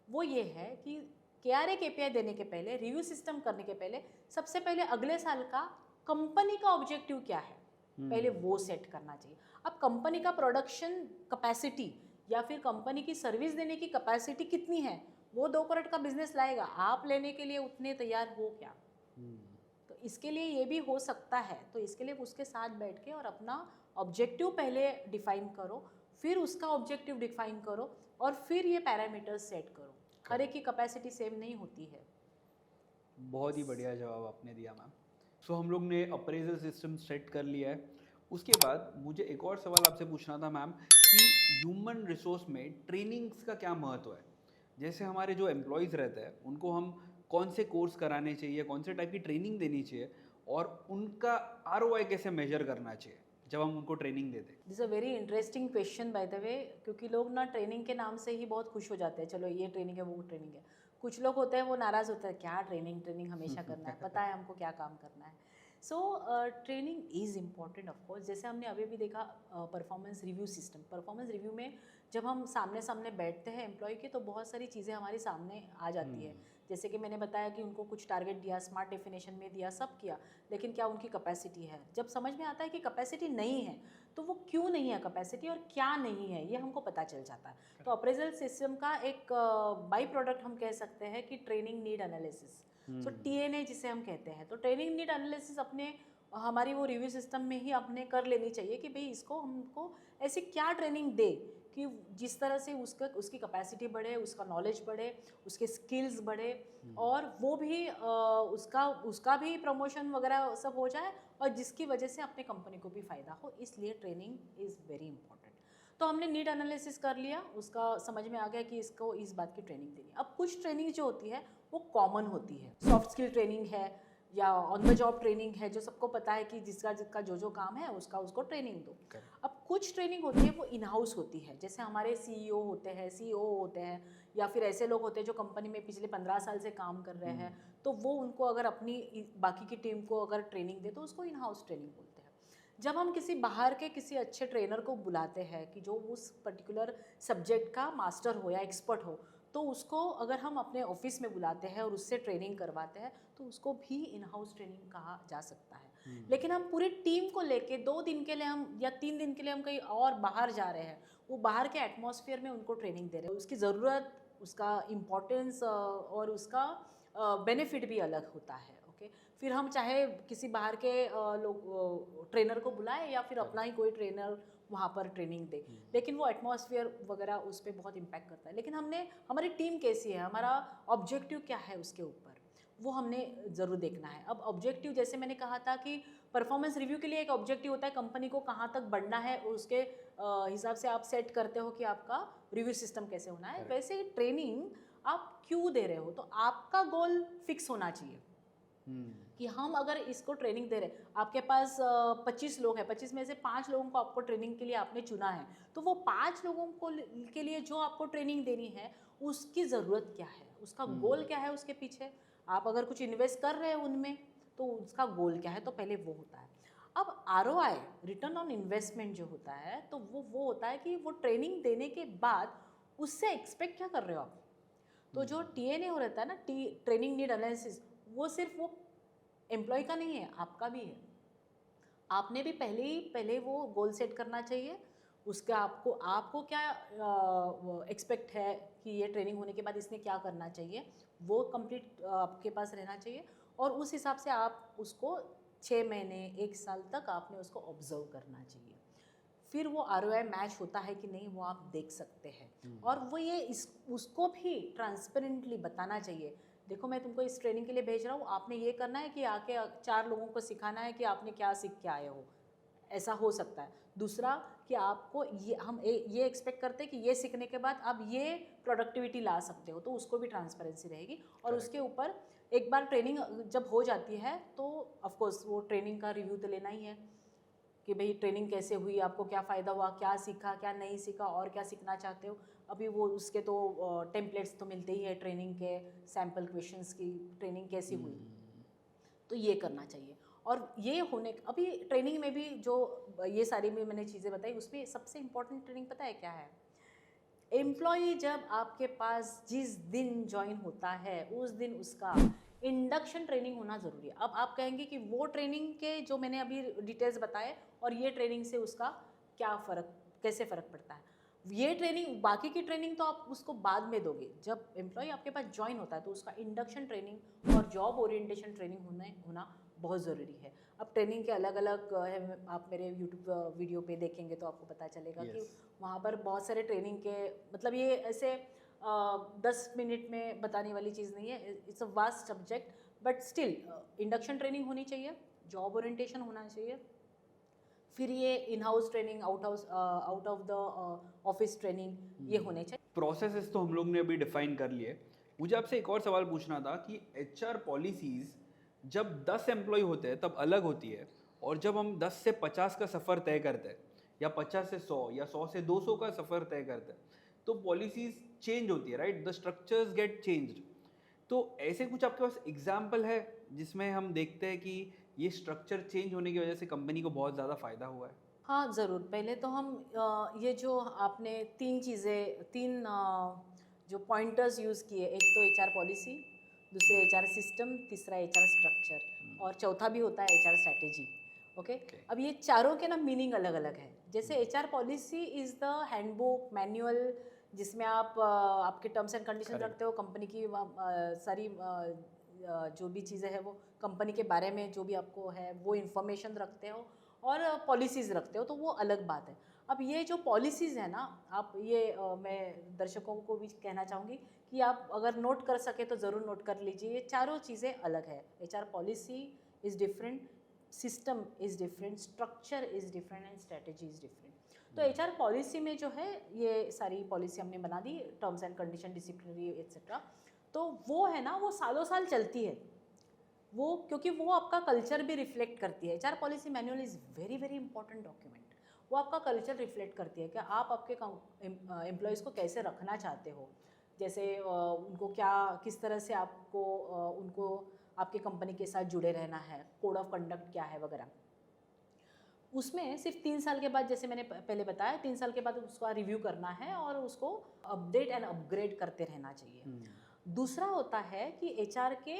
वो ये है कि KRA KPI देने के पहले, रिव्यू सिस्टम करने के पहले, सबसे पहले अगले साल का कंपनी का ऑब्जेक्टिव क्या है, पहले वो सेट करना चाहिए। अब कंपनी का प्रोडक्शन कैपेसिटी या फिर कंपनी की सर्विस देने की कैपेसिटी कितनी है, वो 2 करोड़ का बिजनेस लाएगा, आप लेने के लिए उतने तैयार हो क्या। तो इसके लिए ये भी हो सकता है, तो इसके लिए उसके साथ बैठ के और अपना ऑब्जेक्टिव पहले डिफाइन करो, फिर उसका ऑब्जेक्टिव डिफाइन करो और फिर ये पैरामीटर्स सेट करो। हर एक की कैपेसिटी सेम नहीं होती है। बहुत ही बढ़िया जवाब आपने दिया मैम। सो हम लोग ने अप्रेजल सिस्टम सेट कर लिया है। उसके बाद मुझे एक और सवाल आपसे पूछना था मैम कि ह्यूमन रिसोर्स में ट्रेनिंग्स का क्या महत्व है। जैसे हमारे जो एम्प्लॉयज़ रहते हैं उनको हम कौन से कोर्स कराने चाहिए, कौन से टाइप की ट्रेनिंग देनी चाहिए और उनका ROI कैसे मेजर करना चाहिए जब हम उनको ट्रेनिंग देते हैं। This a very interesting question by the way, क्योंकि लोग ना ट्रेनिंग के नाम से ही बहुत खुश हो जाते हैं, चलो ये ट्रेनिंग है वो ट्रेनिंग है। कुछ लोग होते हैं वो नाराज़ होते हैं, क्या ट्रेनिंग ट्रेनिंग हमेशा करना है, पता है हमको क्या काम करना है। So training is important of course. जैसे हमने अभी भी देखा performance review system, performance review में जब हम सामने सामने बैठते हैं एम्प्लॉय के, तो बहुत सारी चीज़ें हमारे सामने आ जाती है। जैसे कि मैंने बताया कि उनको कुछ टारगेट दिया, स्मार्ट डेफिनेशन में दिया, सब किया, लेकिन क्या उनकी कैपेसिटी है। जब समझ में आता है कि कैपेसिटी नहीं है, तो वो क्यों नहीं है कैपेसिटी और क्या नहीं है, ये हमको पता चल जाता है। तो अप्रेजल सिस्टम का एक बाई प्रोडक्ट हम कह सकते हैं कि ट्रेनिंग नीड एनालिसिस, सो TNA जिसे हम कहते हैं। तो ट्रेनिंग नीड एनालिसिस अपने हमारी वो रिव्यू सिस्टम में ही अपने कर लेनी चाहिए कि भाई इसको हमको ऐसी क्या ट्रेनिंग दे कि जिस तरह से उसकी कैपेसिटी बढ़े, उसका नॉलेज बढ़े, उसके स्किल्स बढ़े और वो भी उसका भी प्रमोशन वगैरह सब हो जाए और जिसकी वजह से अपने कंपनी को भी फ़ायदा हो। इसलिए ट्रेनिंग इज़ वेरी इंपॉर्टेंट। तो हमने नीड एनालिसिस कर लिया, उसका समझ में आ गया कि इसको इस बात की ट्रेनिंग देनी। अब कुछ ट्रेनिंग जो होती है वो कॉमन होती है, सॉफ्ट स्किल ट्रेनिंग है या ऑन द जॉब ट्रेनिंग है, जो सबको पता है कि जिसका जो काम है उसको ट्रेनिंग दो। अब कुछ ट्रेनिंग होती है वो इन हाउस होती है, जैसे हमारे CEO होते हैं, CEO होते हैं, या फिर ऐसे लोग होते हैं जो कंपनी में पिछले 15 साल से काम कर रहे हैं, तो वो उनको अगर अपनी बाकी की टीम को अगर ट्रेनिंग दे तो उसको इन हाउस ट्रेनिंग बोलते हैं। जब हम किसी बाहर के किसी अच्छे ट्रेनर को बुलाते हैं कि जो उस पर्टिकुलर सब्जेक्ट का मास्टर हो या एक्सपर्ट हो, तो उसको अगर हम अपने ऑफिस में बुलाते हैं और उससे ट्रेनिंग करवाते हैं तो उसको भी इन हाउस ट्रेनिंग कहा जा सकता है। लेकिन हम पूरी टीम को लेके 2 दिन के लिए हम या 3 दिन के लिए हम कहीं और बाहर जा रहे हैं, वो बाहर के एटमॉस्फेयर में उनको ट्रेनिंग दे रहे हैं, उसकी ज़रूरत, उसका इम्पोर्टेंस और उसका बेनिफिट भी अलग होता है। ओके, फिर हम चाहे किसी बाहर के लोग ट्रेनर को बुलाएं या फिर अपना ही कोई ट्रेनर वहाँ पर ट्रेनिंग दे, लेकिन वो एटमॉस्फेयर वगैरह उस पर बहुत इम्पैक्ट करता है। लेकिन हमने हमारी टीम कैसी है, हमारा ऑब्जेक्टिव क्या है, उसके ऊपर वो हमने ज़रूर देखना है। अब ऑब्जेक्टिव जैसे मैंने कहा था कि परफॉर्मेंस रिव्यू के लिए एक ऑब्जेक्टिव होता है, कंपनी को कहाँ तक बढ़ना है उसके हिसाब से आप सेट करते हो कि आपका रिव्यू सिस्टम कैसे होना है। वैसे ही ट्रेनिंग आप क्यों दे रहे हो, तो आपका गोल फिक्स होना चाहिए कि हम अगर इसको ट्रेनिंग दे रहे हैं, आपके पास 25 लोग हैं, 25 में से 5 लोगों को आपको ट्रेनिंग के लिए आपने चुना है, तो वो 5 लोगों को के लिए जो आपको ट्रेनिंग देनी है उसकी ज़रूरत क्या है, उसका गोल क्या है उसके पीछे। आप अगर कुछ इन्वेस्ट कर रहे हैं उनमें तो उसका गोल क्या है, तो पहले वो होता है। अब ROI, रिटर्न ऑन इन्वेस्टमेंट जो होता है, तो वो होता है कि वो ट्रेनिंग देने के बाद उससे एक्सपेक्ट क्या कर रहे हो आप। तो जो TNA हो रहता है ना, ट्रेनिंग नीड एनालिसिस, वो सिर्फ वो एम्प्लॉय का नहीं है, आपका भी है। आपने भी पहले वो गोल सेट करना चाहिए, उसका आपको आपको क्या एक्सपेक्ट है कि ये ट्रेनिंग होने के बाद इसने क्या करना चाहिए, वो कंप्लीट आपके पास रहना चाहिए। और उस हिसाब से आप उसको 6 महीने 1 साल तक आपने उसको ऑब्जर्व करना चाहिए। फिर वो ROI मैच होता है कि नहीं, वो आप देख सकते हैं। और वो ये उसको भी ट्रांसपेरेंटली बताना चाहिए, देखो मैं तुमको इस ट्रेनिंग के लिए भेज रहा हूँ, आपने ये करना है कि आके 4 लोगों को सिखाना है कि आपने क्या सीख के आए हो, ऐसा हो सकता है। दूसरा कि आपको ये एक्सपेक्ट करते हैं कि ये सीखने के बाद आप ये प्रोडक्टिविटी ला सकते हो, तो उसको भी ट्रांसपेरेंसी रहेगी। और उसके ऊपर एक बार ट्रेनिंग जब हो जाती है तो ऑफकोर्स वो ट्रेनिंग का रिव्यू तो लेना ही है कि भाई ट्रेनिंग कैसे हुई, आपको क्या फ़ायदा हुआ, क्या सीखा, क्या नहीं सीखा, और क्या सीखना चाहते हो। अभी वो उसके तो टेम्पलेट्स तो मिलते ही है ट्रेनिंग के, सैम्पल क्वेश्चंस की ट्रेनिंग कैसी हुई, तो ये करना चाहिए। और ये होने अभी ट्रेनिंग में भी जो ये सारी भी मैंने चीज़ें बताई, उसमें सबसे इम्पोर्टेंट ट्रेनिंग पता है क्या है, एम्प्लॉई जब आपके पास जिस दिन ज्वाइन होता है उस दिन उसका इंडक्शन ट्रेनिंग होना ज़रूरी है। अब आप कहेंगे कि वो ट्रेनिंग के जो मैंने अभी डिटेल्स बताए और ये ट्रेनिंग से उसका क्या फ़र्क, कैसे फ़र्क पड़ता है। ये ट्रेनिंग, बाकी की ट्रेनिंग तो आप उसको बाद में दोगे, जब एम्प्लॉय आपके पास ज्वाइन होता है तो उसका इंडक्शन ट्रेनिंग और जॉब ओरिएंटेशन ट्रेनिंग होना बहुत ज़रूरी है। अब ट्रेनिंग के अलग अलग है, आप मेरे यूट्यूब वीडियो पे देखेंगे तो आपको पता चलेगा कि वहाँ पर बहुत सारे ट्रेनिंग के, मतलब ये ऐसे 10 मिनट में बताने वाली चीज़ नहीं है, it's a vast subject. But still induction training होनी चाहिए, जॉब ओरिएंटेशन होना चाहिए, फिर ये in house training, out of the office training, ये होने चाहिए। प्रोसेसेस तो हम लोग ने अभी डिफाइन कर लिए। मुझे आपसे एक और सवाल पूछना था कि HR पॉलिसीज़ जब 10 एम्प्लॉय होते हैं तब अलग होती है, और जब हम 10 से 50 का सफ़र तय करते हैं या 50 से 100 या 100 से 200 का सफ़र तय करते हैं, तो पॉलिसीज़ चेंज होती है, right, the structures get changed. तो ऐसे कुछ आपके पास एग्जाम्पल है जिसमें हम देखते हैं कि ये स्ट्रक्चर चेंज होने की वजह से कंपनी को बहुत ज़्यादा फ़ायदा हुआ है? हाँ ज़रूर। पहले तो हम ये जो आपने 3 जो पॉइंटर्स यूज़ किए, एक तो HR पॉलिसी, दूसरे HR सिस्टम, तीसरा HR स्ट्रक्चर, और चौथा भी होता है HR स्ट्रैटेजी। ओके, अब ये चारों के ना मीनिंग अलग अलग है। जैसे HR policy is the handbook manual, जिसमें आप आपके टर्म्स एंड कंडीशन रखते हो, कंपनी की सारी जो भी चीज़ें हैं वो कंपनी के बारे में जो भी आपको है वो इन्फॉर्मेशन रखते हो, और पॉलिसीज़ रखते हो, तो वो अलग बात है। अब ये जो पॉलिसीज़ है ना, आप ये मैं दर्शकों को भी कहना चाहूँगी कि आप अगर नोट कर सके तो ज़रूर नोट कर लीजिए, ये चारों चीज़ें अलग है। HR policy is different, system is different, structure is different and strategy is different. तो HR पॉलिसी में जो है ये सारी पॉलिसी हमने बना दी, terms and condition, disciplinary etcetera, तो वो है ना, वो सालों साल चलती है वो, क्योंकि वो आपका कल्चर भी रिफ्लेक्ट करती है। HR policy manual is very very important document. वो आपका कल्चर रिफ्लेक्ट करती है कि आप आपके एम्प्लॉयज़ को कैसे रखना चाहते हो, जैसे उनको क्या, किस तरह से आपको उनको आपके कंपनी के साथ जुड़े रहना है, कोड ऑफ कंडक्ट क्या है वगैरह। उसमें सिर्फ 3 साल के बाद, जैसे मैंने पहले बताया, 3 साल के बाद उसका रिव्यू करना है और उसको अपडेट एंड अपग्रेड करते रहना चाहिए। दूसरा होता है कि एचआर के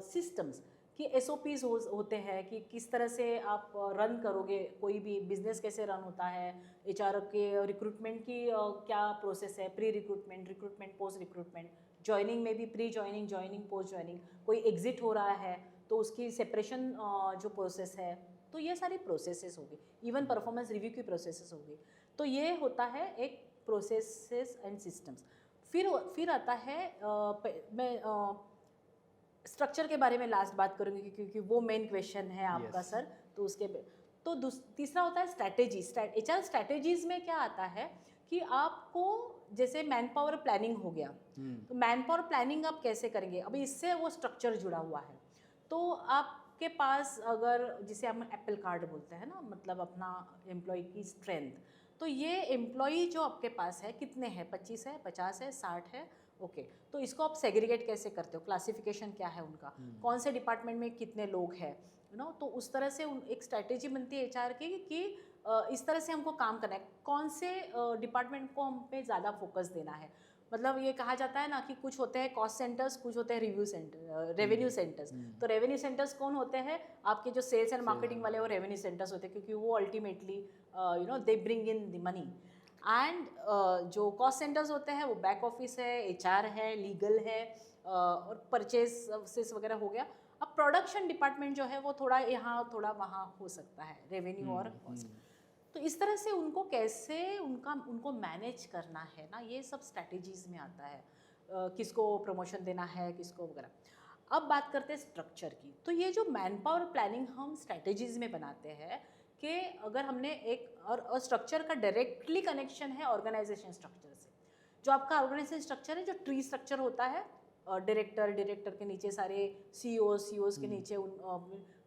सिस्टम्स कि एसओपीज होते हैं कि किस तरह से आप रन करोगे, कोई भी बिजनेस कैसे रन होता है, एचआर के रिक्रूटमेंट की क्या प्रोसेस है, pre recruitment, recruitment, post recruitment, joining में भी pre joining, joining, post joining, कोई एग्जिट हो रहा है तो उसकी सेपरेशन जो प्रोसेस है, तो ये सारी प्रोसेसेस होगी। इवन परफॉर्मेंस रिव्यू की प्रोसेसेस होगी। तो ये होता है एक प्रोसेसेस एंड सिस्टम्स। फिर आता है मैं स्ट्रक्चर के बारे में लास्ट बात करूँगी क्योंकि वो मेन क्वेश्चन है आपका Yes. सर। तो उसके तो तीसरा होता है स्ट्रैटेजी। एचआर स्ट्रैटेजीज में क्या आता है कि आपको जैसे मैन पावर प्लानिंग हो गया, तो मैन पावर प्लानिंग आप कैसे करेंगे, अभी इससे वो स्ट्रक्चर जुड़ा हुआ है। तो आपके पास अगर जिसे हम एप्पल कार्ड बोलते हैं ना, मतलब अपना एम्प्लॉय की स्ट्रेंथ, तो ये एम्प्लॉय जो आपके पास है कितने हैं, 25 है, 50 है, 60 है, ओके। तो इसको आप सेग्रीगेट कैसे करते हो, क्लासिफिकेशन क्या है उनका, कौन से डिपार्टमेंट में कितने लोग हैं, यू नो। तो उस तरह से एक स्ट्रैटेजी बनती है एचआर की कि इस तरह से हमको काम करना है, कौन से डिपार्टमेंट को हम पे ज़्यादा फोकस देना है। मतलब ये कहा जाता है ना कि कुछ होते हैं कॉस्ट सेंटर्स, कुछ होते हैं रिव्यू सेंटर, रेवेन्यू सेंटर्स। तो रेवेन्यू सेंटर्स कौन होते हैं, आपके जो सेल्स एंड मार्केटिंग वाले वो रेवेन्यू सेंटर्स होते हैं, क्योंकि वो ultimately you know they bring in the money. And जो कॉस्ट सेंटर्स होते हैं वो बैक ऑफिस है, एचआर है, लीगल है, और परचेस वगैरह हो गया। अब प्रोडक्शन डिपार्टमेंट जो है वो थोड़ा यहाँ थोड़ा वहाँ हो सकता है, रेवेन्यू और कॉस्ट। तो इस तरह से उनको कैसे उनको मैनेज करना है ना, ये सब स्ट्रैटेजीज में आता है। किसको प्रमोशन देना है, किसको वगैरह। अब बात करते हैं स्ट्रक्चर की। तो ये जो मैन पावर प्लानिंग हम स्ट्रैटेजीज में बनाते हैं कि अगर हमने एक और स्ट्रक्चर का डायरेक्टली कनेक्शन है ऑर्गेनाइजेशन स्ट्रक्चर से। जो आपका ऑर्गेनाइजेशन स्ट्रक्चर है, जो ट्री स्ट्रक्चर होता है, डायरेक्टर के नीचे सारे सीओज के नीचे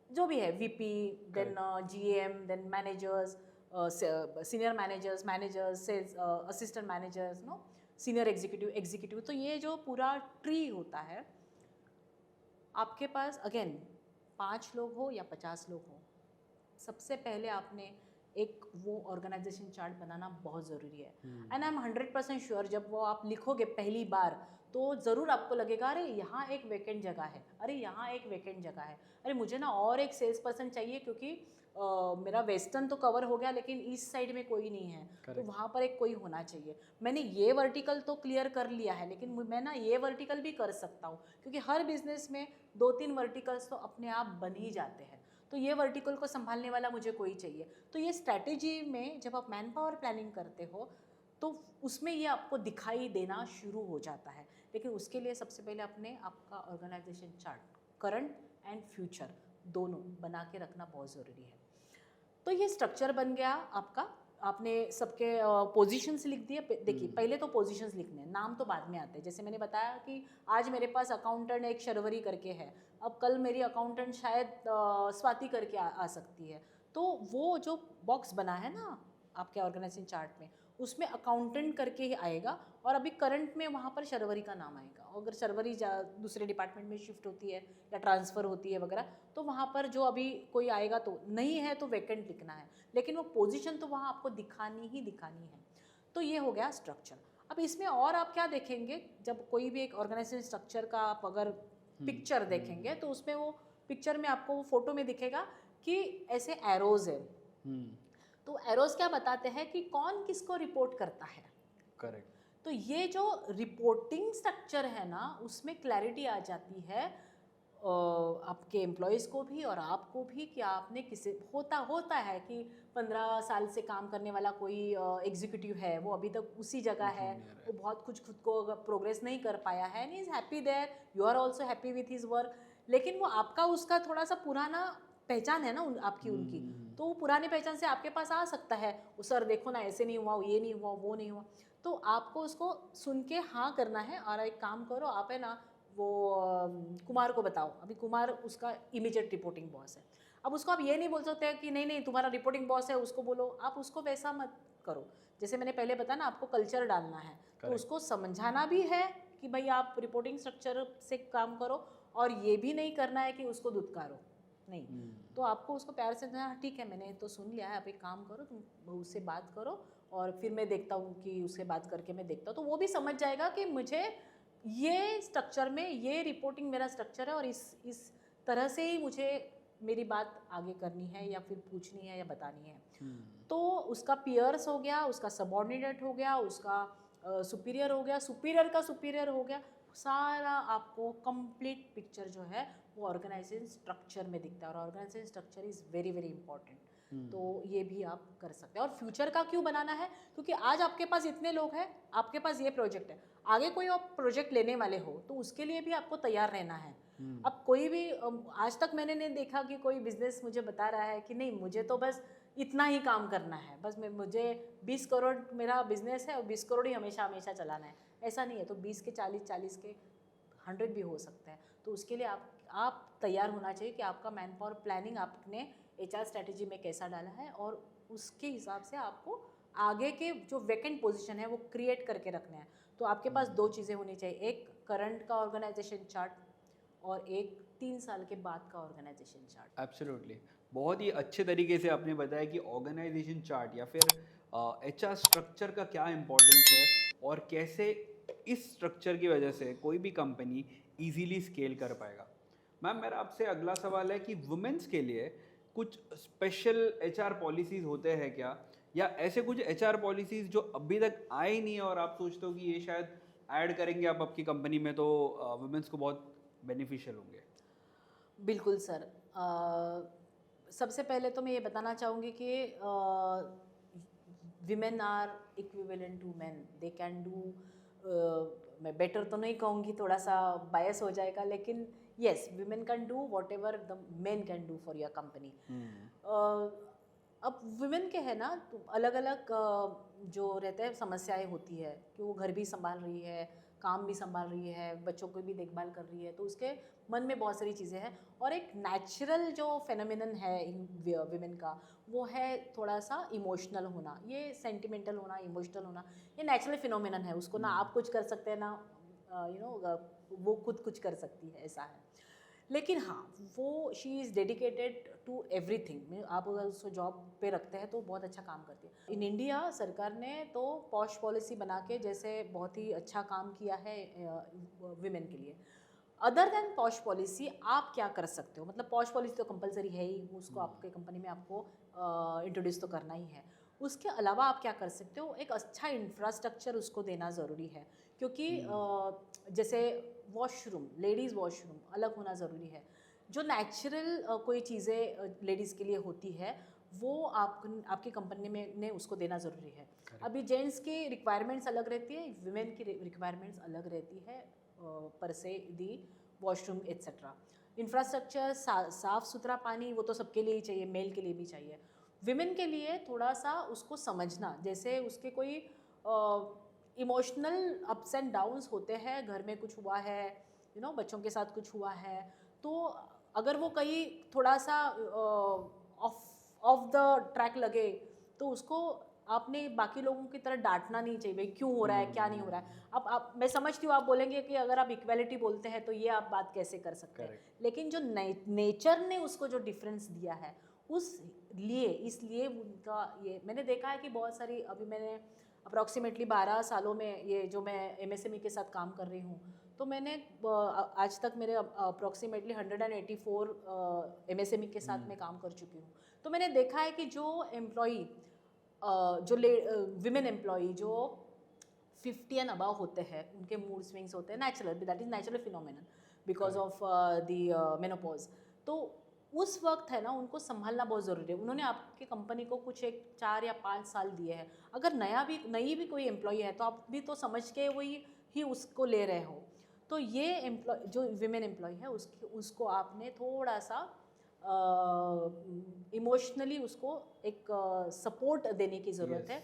जो भी है VP, then GM, then managers, senior managers, sales assistant managers, no, senior executive. तो ये जो पूरा ट्री होता है, आपके पास अगेन 5 लोग हो या 50 लोग हो, सबसे पहले आपने एक वो ऑर्गेनाइजेशन चार्ट बनाना बहुत ज़रूरी है। एंड आई एम 100% श्योर, जब वो आप लिखोगे पहली बार तो ज़रूर आपको लगेगा अरे यहाँ एक वैकेंट जगह है, अरे यहाँ एक वैकेंट जगह है, अरे मुझे ना और एक सेल्स पर्सन चाहिए क्योंकि मेरा वेस्टर्न तो कवर हो गया लेकिन ईस्ट साइड में कोई नहीं है। तो वहाँ पर एक कोई होना चाहिए। मैंने ये वर्टिकल तो क्लियर कर लिया है लेकिन मैं ना ये वर्टिकल भी कर सकता हूँ, क्योंकि हर बिजनेस में 2-3 वर्टिकल्स तो अपने आप बन ही जाते हैं। तो ये वर्टिकल को संभालने वाला मुझे कोई चाहिए। तो ये स्ट्रैटेजी में जब आप मैन पावर प्लानिंग करते हो तो उसमें ये आपको दिखाई देना शुरू हो जाता है। लेकिन उसके लिए सबसे पहले अपने आपका organisation chart current and future दोनों बना के रखना बहुत ज़रूरी है। तो ये स्ट्रक्चर बन गया आपका। आपने सबके पोजीशंस लिख दिए। देखिए पहले तो पोजीशंस लिखने हैं, नाम तो बाद में आते हैं। जैसे मैंने बताया कि आज मेरे पास अकाउंटेंट एक शर्वरी करके है, अब कल मेरी अकाउंटेंट शायद स्वाति करके आ सकती है। तो वो जो बॉक्स बना है ना आपके ऑर्गेनाइजेशन चार्ट में, उसमें अकाउंटेंट करके ही आएगा और अभी करंट में वहाँ पर शर्वरी का नाम आएगा। अगर शर्वरी दूसरे डिपार्टमेंट में शिफ्ट होती है या ट्रांसफ़र होती है वगैरह, तो वहाँ पर जो अभी कोई आएगा तो नहीं है तो वैकेंट लिखना है, लेकिन वो पोजीशन तो वहाँ आपको दिखानी ही दिखानी है। तो ये हो गया स्ट्रक्चर। अब इसमें और आप क्या देखेंगे, जब कोई भी एक ऑर्गेनाइजेशन स्ट्रक्चर का आप अगर पिक्चर देखेंगे तो उसमें वो पिक्चर में आपको वो फोटो में दिखेगा कि ऐसे एरोज है। तो एरोज क्या बताते हैं कि कौन किसको रिपोर्ट करता है। करेक्ट। तो ये जो रिपोर्टिंग स्ट्रक्चर है ना, उसमें क्लैरिटी आ जाती है आपके एम्प्लॉयज़ को भी और आपको भी कि आपने किसे होता है कि 15 साल से काम करने वाला कोई एग्जीक्यूटिव है, वो अभी तक उसी जगह है, वो बहुत कुछ खुद को प्रोग्रेस नहीं कर पाया है, and is happy there, you are also happy with his work. लेकिन वो आपका उसका थोड़ा सा पुराना पहचान है ना आपकी उनकी, तो वो पुरानी पहचान से आपके पास आ सकता है, वो सर देखो ना ऐसे नहीं हुआ, ये नहीं हुआ, वो नहीं हुआ। तो आपको उसको सुन के हाँ करना है। और एक काम करो, आप है ना वो कुमार को बताओ, अभी कुमार उसका इमीडिएट रिपोर्टिंग बॉस है। अब उसको आप ये नहीं बोल सकते कि नहीं नहीं तुम्हारा रिपोर्टिंग बॉस है उसको बोलो, आप उसको वैसा मत करो। जैसे मैंने पहले बताया ना, आपको कल्चर डालना है, तो उसको समझाना भी है कि भाई आप रिपोर्टिंग स्ट्रक्चर से काम करो, और ये भी नहीं करना है कि उसको दुत्कारो। नहीं। तो आपको उसको प्यार से हाँ ठीक है मैंने तो सुन लिया है, आप एक काम करो, तुम उससे बात करो और फिर मैं देखता हूँ कि उससे बात करके मैं देखता हूँ, तो वो भी समझ जाएगा कि मुझे ये स्ट्रक्चर में ये रिपोर्टिंग मेरा स्ट्रक्चर है और इस तरह से ही मुझे मेरी बात आगे करनी है या फिर पूछनी है या बतानी है। तो उसका पियर्स हो गया, उसका सबऑर्डिनेट हो गया, उसका सुपीरियर हो गया, सुपीरियर का सुपीरियर हो गया, सारा आपको कंप्लीट पिक्चर जो है वो ऑर्गेनाइजेशन स्ट्रक्चर में दिखता है और organisation structure is very very important. तो ये भी आप कर सकते हैं। और फ्यूचर का क्यों बनाना है, क्योंकि आज आपके पास इतने लोग हैं, आपके पास ये प्रोजेक्ट है, आगे कोई आप प्रोजेक्ट लेने वाले हो तो उसके लिए भी आपको तैयार रहना है। अब कोई भी आज तक मैंने नहीं देखा कि कोई बिजनेस मुझे बता रहा है कि नहीं मुझे तो बस इतना ही काम करना है, बस मुझे 20 करोड़ मेरा बिजनेस है और 20 करोड़ ही हमेशा हमेशा चलाना है, ऐसा नहीं है। तो 20 के 40 के 100 भी हो सकते हैं। तो उसके लिए आप तैयार होना चाहिए कि आपका मैन पावर प्लानिंग आपने HR स्ट्रैटेजी में कैसा डाला है और उसके हिसाब से आपको आगे के जो वैकेंट पोजीशन है वो क्रिएट करके रखना है। तो आपके पास 2 चीज़ें होनी चाहिए, एक करंट का ऑर्गेनाइजेशन चार्ट और एक 3 साल के बाद का ऑर्गेनाइजेशन चार्ट। एब्सोल्युटली, बहुत ही अच्छे तरीके से आपने बताया कि ऑर्गेनाइजेशन चार्ट या फिर HR स्ट्रक्चर का क्या इम्पोर्टेंस है और कैसे इस स्ट्रक्चर की वजह से कोई भी कंपनी इजीली स्केल कर पाएगा। मैम, मेरा आपसे अगला सवाल है कि वुमेन्स के लिए कुछ स्पेशल HR पॉलिसीज़ होते हैं क्या, या ऐसे कुछ HR पॉलिसीज़ जो अभी तक आए ही नहीं है और आप सोचते हो कि ये शायद ऐड करेंगे आप आपकी कंपनी में तो वुमेन्स को बहुत बेनिफिशियल होंगे? बिल्कुल सर। सबसे पहले तो मैं ये बताना चाहूँगी कि women are equivalent to man, they can do, मैं बेटर तो नहीं कहूँगी, थोड़ा सा बायस हो जाएगा, लेकिन yes women can do whatever the men can do for your company. अब वुमेन के है ना तो अलग अलग जो रहते हैं समस्याएं होती है कि वो घर भी संभाल रही है, काम भी संभाल रही है, बच्चों को भी देखभाल कर रही है, तो उसके मन में बहुत सारी चीज़ें हैं। और एक नेचुरल जो फेनोमेनन है इन विमेन का वो है थोड़ा सा इमोशनल होना, ये सेंटिमेंटल होना, इमोशनल होना, ये नेचुरल फिनोमेनन है। उसको ना आप कुछ कर सकते हैं ना वो खुद कुछ कर सकती है, ऐसा है। लेकिन हाँ वो she is dedicated to everything. आप अगर उसको जॉब पे रखते हैं तो बहुत अच्छा काम करती है। इन इंडिया सरकार ने तो पॉश पॉलिसी बना के जैसे बहुत ही अच्छा काम किया है विमेन के लिए। अदर देन पॉश पॉलिसी आप क्या कर सकते हो, मतलब पॉश पॉलिसी तो कंपलसरी है ही, उसको आपके कंपनी में आपको इंट्रोड्यूस तो करना ही है। उसके अलावा आप क्या कर सकते हो, एक अच्छा इंफ्रास्ट्रक्चर उसको देना ज़रूरी है, क्योंकि जैसे वॉशरूम, लेडीज़ वॉशरूम अलग होना ज़रूरी है। जो नेचुरल कोई चीज़ें लेडीज़ के लिए होती है वो आपकी कंपनी में ने उसको देना ज़रूरी है। अभी जेंट्स की रिक्वायरमेंट्स अलग रहती है, विमेन की रिक्वायरमेंट्स अलग रहती है, पर से दी वॉशरूम एट्सेट्रा। इंफ्रास्ट्रक्चर, साफ़ सुथरा पानी वो तो सबके लिए ही चाहिए, मेल के लिए भी चाहिए। विमेन के लिए थोड़ा सा उसको समझना, जैसे उसके कोई इमोशनल अप्स एंड डाउन्स होते हैं, घर में कुछ हुआ है, बच्चों के साथ कुछ हुआ है, तो अगर वो कहीं थोड़ा सा ऑफ द ट्रैक लगे तो उसको आपने बाकी लोगों की तरह डांटना नहीं चाहिए, भाई क्यों हो रहा है, क्या नहीं हो रहा है। अब आप, मैं समझती हूँ आप बोलेंगे कि अगर आप इक्वालिटी बोलते हैं तो ये आप बात कैसे कर सकते हैं, लेकिन जो नेचर ने उसको जो डिफरेंस दिया है उस लिए, इसलिए उनका ये मैंने देखा है कि बहुत सारी, अभी मैंने अप्रॉक्सीमेटली 12 सालों में ये जो मैं MSME के साथ काम कर रही हूँ, तो मैंने आज तक मेरे अप्रॉक्सीमेटली 184 MSME के साथ मैं काम कर चुकी हूँ। तो मैंने देखा है कि जो एम्प्लॉई जो विमेन एम्प्लॉई जो 50 एंड अबव होते हैं, उनके मूड स्विंग्स होते हैं, natural, that is natural phenomenon because of the menopause. तो उस वक्त है ना उनको संभालना बहुत ज़रूरी है। उन्होंने आपकी कंपनी को कुछ एक 4 या 5 साल दिए हैं, अगर नई भी कोई एम्प्लॉई है तो आप भी तो समझ के वही ही उसको ले रहे हो। तो ये एम्प्लॉय जो विमेन एम्प्लॉय है उसको आपने थोड़ा सा इमोशनली उसको एक सपोर्ट देने की ज़रूरत है।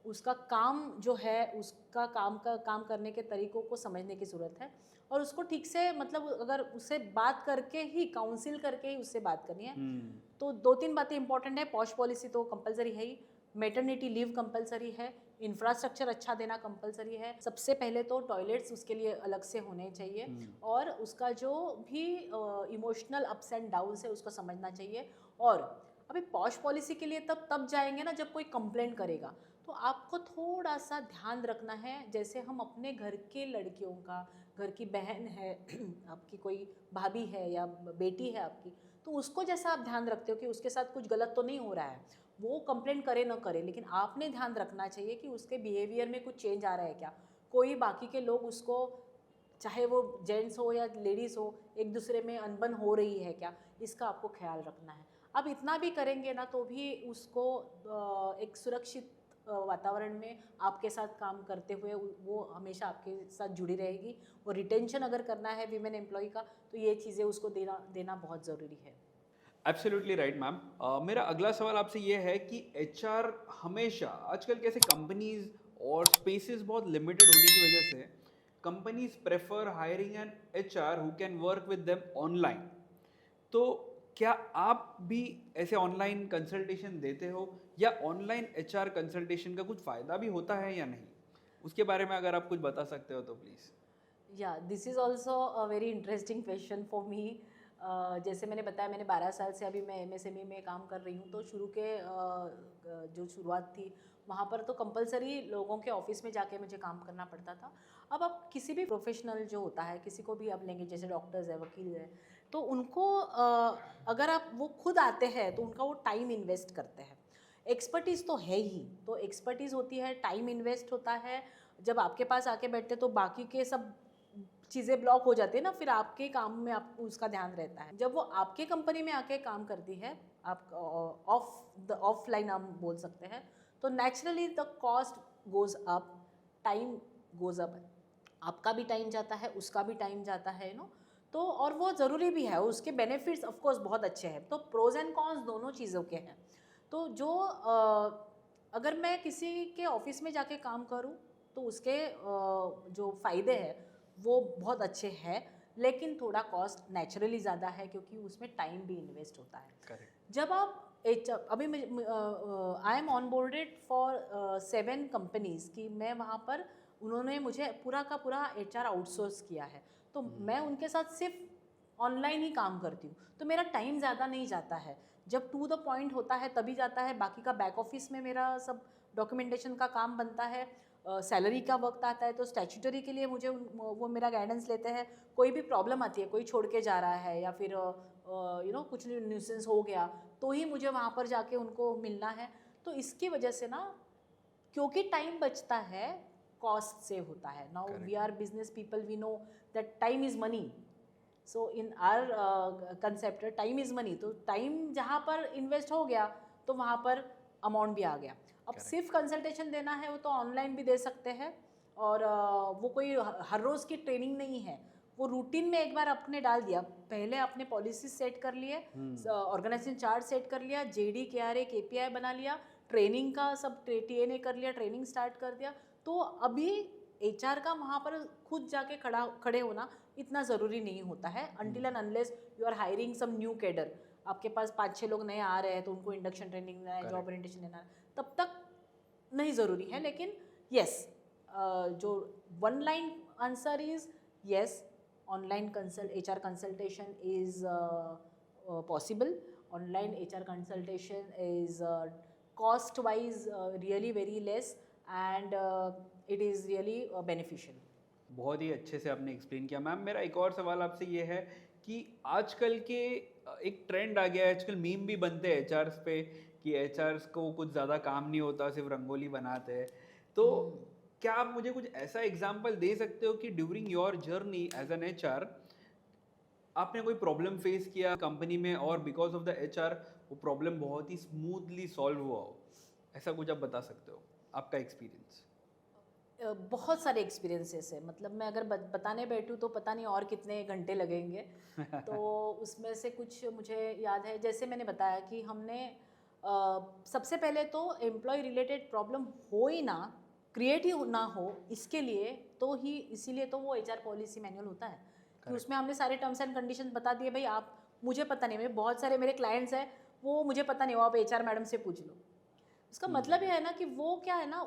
उसका काम जो है, उसका काम करने के तरीक़ों को समझने की ज़रूरत है, और उसको ठीक से, मतलब अगर उससे बात करके ही, काउंसिल करके ही उससे बात करनी है। तो 2-3 बातें इंपॉर्टेंट है। पॉश पॉलिसी तो कंपलसरी है ही, मैटरनिटी लीव कंपलसरी है, इंफ्रास्ट्रक्चर अच्छा देना कंपलसरी है। सबसे पहले तो टॉयलेट्स उसके लिए अलग से होने चाहिए और उसका जो भी इमोशनल अप्स एंड डाउन्स है उसको समझना चाहिए। और अभी पॉश पॉलिसी के लिए तब जाएंगे ना जब कोई कंप्लेंट करेगा, तो आपको थोड़ा सा ध्यान रखना है। जैसे हम अपने घर के लड़कियों का, घर की बहन है आपकी, कोई भाभी है या बेटी है आपकी, तो उसको जैसा आप ध्यान रखते हो कि उसके साथ कुछ गलत तो नहीं हो रहा है, वो कंप्लेंट करे ना करे, लेकिन आपने ध्यान रखना चाहिए कि उसके बिहेवियर में कुछ चेंज आ रहा है क्या, कोई बाकी के लोग उसको, चाहे वो जेंट्स हो या लेडीज़ हो, एक दूसरे में अनबन हो रही है क्या, इसका आपको ख्याल रखना है। अब इतना भी करेंगे ना तो भी उसको एक सुरक्षित वातावरण में आपके साथ काम करते हुए वो हमेशा आपके साथ जुड़ी रहेगी। और रिटेंशन अगर करना है वीमेन एम्प्लॉय का, तो ये चीज़ें उसको देना बहुत ज़रूरी है। Absolutely right ma'am. मेरा अगला सवाल आपसे ये है कि एचआर हमेशा आजकल कैसे कंपनीज और स्पेसेस बहुत लिमिटेड होने की वजह से companies prefer hiring an HR who can work with them online. तो क्या आप भी ऐसे ऑनलाइन कंसल्टेशन देते हो या ऑनलाइन एचआर कंसल्टेशन का कुछ फ़ायदा भी होता है या नहीं? उसके बारे में अगर आप कुछ बता सकते हो तो प्लीज़। या this is also a very interesting question for me. जैसे मैंने बताया, मैंने 12 साल से अभी मैं एमएसएमई में काम कर रही हूँ, तो शुरू के जो शुरुआत थी वहाँ पर तो कंपलसरी लोगों के ऑफिस में जाके मुझे काम करना पड़ता था। अब आप किसी भी प्रोफेशनल जो होता है, किसी को भी आप लेंगे, जैसे डॉक्टर्स है, वकील है, तो उनको अगर आप वो खुद आते हैं तो उनका वो टाइम इन्वेस्ट करते हैं। एक्सपर्टीज़ तो है ही, तो एक्सपर्टीज़ होती है, टाइम इन्वेस्ट होता है। जब आपके पास आके बैठते तो बाकी के सब चीज़ें ब्लॉक हो जाती है ना, फिर आपके काम में आपको उसका ध्यान रहता है। जब वो आपके कंपनी में आके काम करती है, आप ऑफलाइन आप बोल सकते हैं, तो naturally the cost goes up, time goes up, आपका भी टाइम जाता है, उसका भी टाइम जाता है, तो और वो ज़रूरी भी है, उसके बेनिफिट्स ऑफ कोर्स बहुत अच्छे हैं। तो प्रोज एंड कॉन्स दोनों चीज़ों के हैं। तो जो अगर मैं किसी के ऑफिस में जाके काम करूं तो उसके जो फ़ायदे हैं वो बहुत अच्छे हैं, लेकिन थोड़ा कॉस्ट नेचुरली ज़्यादा है क्योंकि उसमें टाइम भी इन्वेस्ट होता है। करेक्ट। जब आप अभी I am on boarded for 7 companies की, मैं वहाँ पर उन्होंने मुझे पूरा का पूरा एचआर आउटसोर्स किया है, तो मैं उनके साथ सिर्फ ऑनलाइन ही काम करती हूँ, तो मेरा टाइम ज़्यादा नहीं जाता है। जब टू द पॉइंट होता है तभी जाता है, बाकी का बैक ऑफिस में मेरा सब डॉक्यूमेंटेशन का काम बनता है। सैलरी का वक्त आता है तो स्टैट्यूटरी के लिए मुझे वो मेरा गाइडेंस लेते हैं। कोई भी प्रॉब्लम आती है, कोई छोड़ के जा रहा है या फिर कुछ न्यूसेंस हो गया, तो ही मुझे वहाँ पर जाके उनको मिलना है। तो इसकी वजह से ना, क्योंकि टाइम बचता है, कॉस्ट सेव होता है। Now we are business people, we know that time is money. So in our concept time is money, तो टाइम जहाँ पर इन्वेस्ट हो गया तो वहाँ पर अमाउंट भी आ गया। अब सिर्फ कंसल्टेशन देना है वो तो ऑनलाइन भी दे सकते हैं, और वो कोई हर रोज़ की ट्रेनिंग नहीं है, वो रूटीन में एक बार आपने डाल दिया, पहले आपने पॉलिसी सेट कर लिए, ऑर्गेनाइजेशन चार्ट सेट कर लिया, जेडी केआरए केपीआई बना लिया, ट्रेनिंग का सब टीएनए कर लिया, ट्रेनिंग स्टार्ट कर दिया, तो अभी एचआर का वहाँ पर खुद जाके खड़े होना इतना ज़रूरी नहीं होता है, until and unless you are hiring some new cadre. आपके पास 5-6 लोग नए आ रहे हैं तो उनको इंडक्शन ट्रेनिंग देना है, जॉब ओरिएंटेशन देना है, तब तक नहीं ज़रूरी है। लेकिन यस, जो one line answer is yes, online HR consultation is possible. Online HR consultation is cost wise really very less, and it is really beneficial. बहुत ही अच्छे से आपने एक्सप्लेन किया मैम। मेरा एक और सवाल आपसे ये है कि आजकल के एक ट्रेंड आ गया है, आजकल मीम भी बनते हैं एचआरस पे कि एचआरस को कुछ ज़्यादा काम नहीं होता, सिर्फ रंगोली बनाते हैं। तो क्या आप मुझे कुछ ऐसा एग्जांपल दे सकते हो कि during your journey as an HR आपने कोई प्रॉब्लम फेस किया कंपनी में और बिकॉज ऑफ द एचआर वो प्रॉब्लम बहुत ही स्मूथली सॉल्व हुआ हो? ऐसा कुछ आप बता सकते हो, आपका एक्सपीरियंस? बहुत सारे एक्सपीरियंसेस है, मतलब मैं अगर बताने बैठूँ तो पता नहीं और कितने घंटे लगेंगे। तो उसमें से कुछ मुझे याद है, जैसे मैंने बताया कि हमने सबसे पहले तो एम्प्लॉय रिलेटेड प्रॉब्लम हो ही ना, क्रिएट ही ना हो, इसके लिए तो ही, इसीलिए तो वो एचआर पॉलिसी मैनुअल होता है कि उसमें हमने सारे टर्म्स एंड कंडीशन बता दिए। भाई आप, मुझे पता नहीं, मेरे बहुत सारे मेरे क्लाइंट्स हैं, वो मुझे पता नहीं, वो आप एचआर मैडम से पूछ लो। उसका मतलब ये है ना कि वो क्या है ना,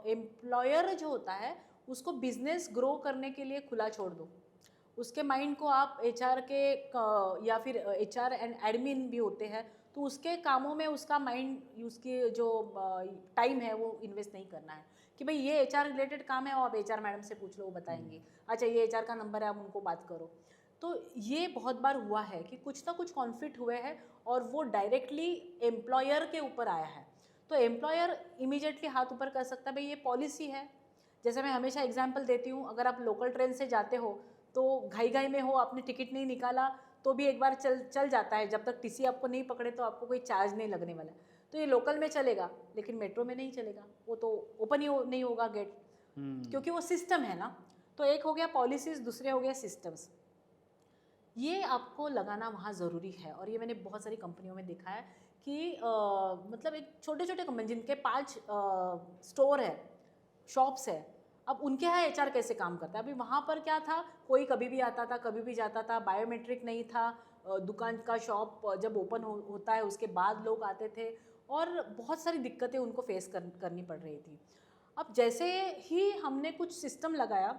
एम्प्लॉयर जो होता है उसको बिजनेस ग्रो करने के लिए खुला छोड़ दो। उसके माइंड को आप एचआर के या फिर एचआर एंड एडमिन भी होते हैं, तो उसके कामों में उसका माइंड, उसकी जो टाइम है वो इन्वेस्ट नहीं करना है कि भाई ये एचआर रिलेटेड काम है, और आप एचआर मैडम से पूछ लो, वो बताएंगे। अच्छा ये एचआर का नंबर है, आप उनको बात करो। तो ये बहुत बार हुआ है कि कुछ ना कुछ कॉन्फ्लिक्ट हुए हैं और वो डायरेक्टली एम्प्लॉयर के ऊपर आया है। तो एम्प्लॉयर इमीडिएटली हाथ ऊपर कर सकता है, भाई ये पॉलिसी है। जैसे मैं हमेशा एग्जांपल देती हूँ, अगर आप लोकल ट्रेन से जाते हो तो घाई घाई में हो, आपने टिकट नहीं निकाला तो भी एक बार चल जाता है, जब तक टीसी आपको नहीं पकड़े तो आपको कोई चार्ज नहीं लगने वाला। तो ये लोकल में चलेगा, लेकिन मेट्रो में नहीं चलेगा, वो तो ओपन ही नहीं होगा गेट, क्योंकि वो सिस्टम है ना। तो एक हो गया पॉलिसीज, दूसरे हो गया सिस्टम्स। ये आपको लगाना वहाँ ज़रूरी है। और ये मैंने बहुत सारी कंपनियों में देखा है कि मतलब एक छोटे छोटे कंपनी जिनके 5 स्टोर है, शॉप्स है, अब उनके यहाँ एचआर कैसे काम करता है। अभी वहाँ पर क्या था, कोई कभी भी आता था, कभी भी जाता था, बायोमेट्रिक नहीं था, दुकान का शॉप जब ओपन होता है उसके बाद लोग आते थे, और बहुत सारी दिक्कतें उनको फेस करनी पड़ रही थी। अब जैसे ही हमने कुछ सिस्टम लगाया,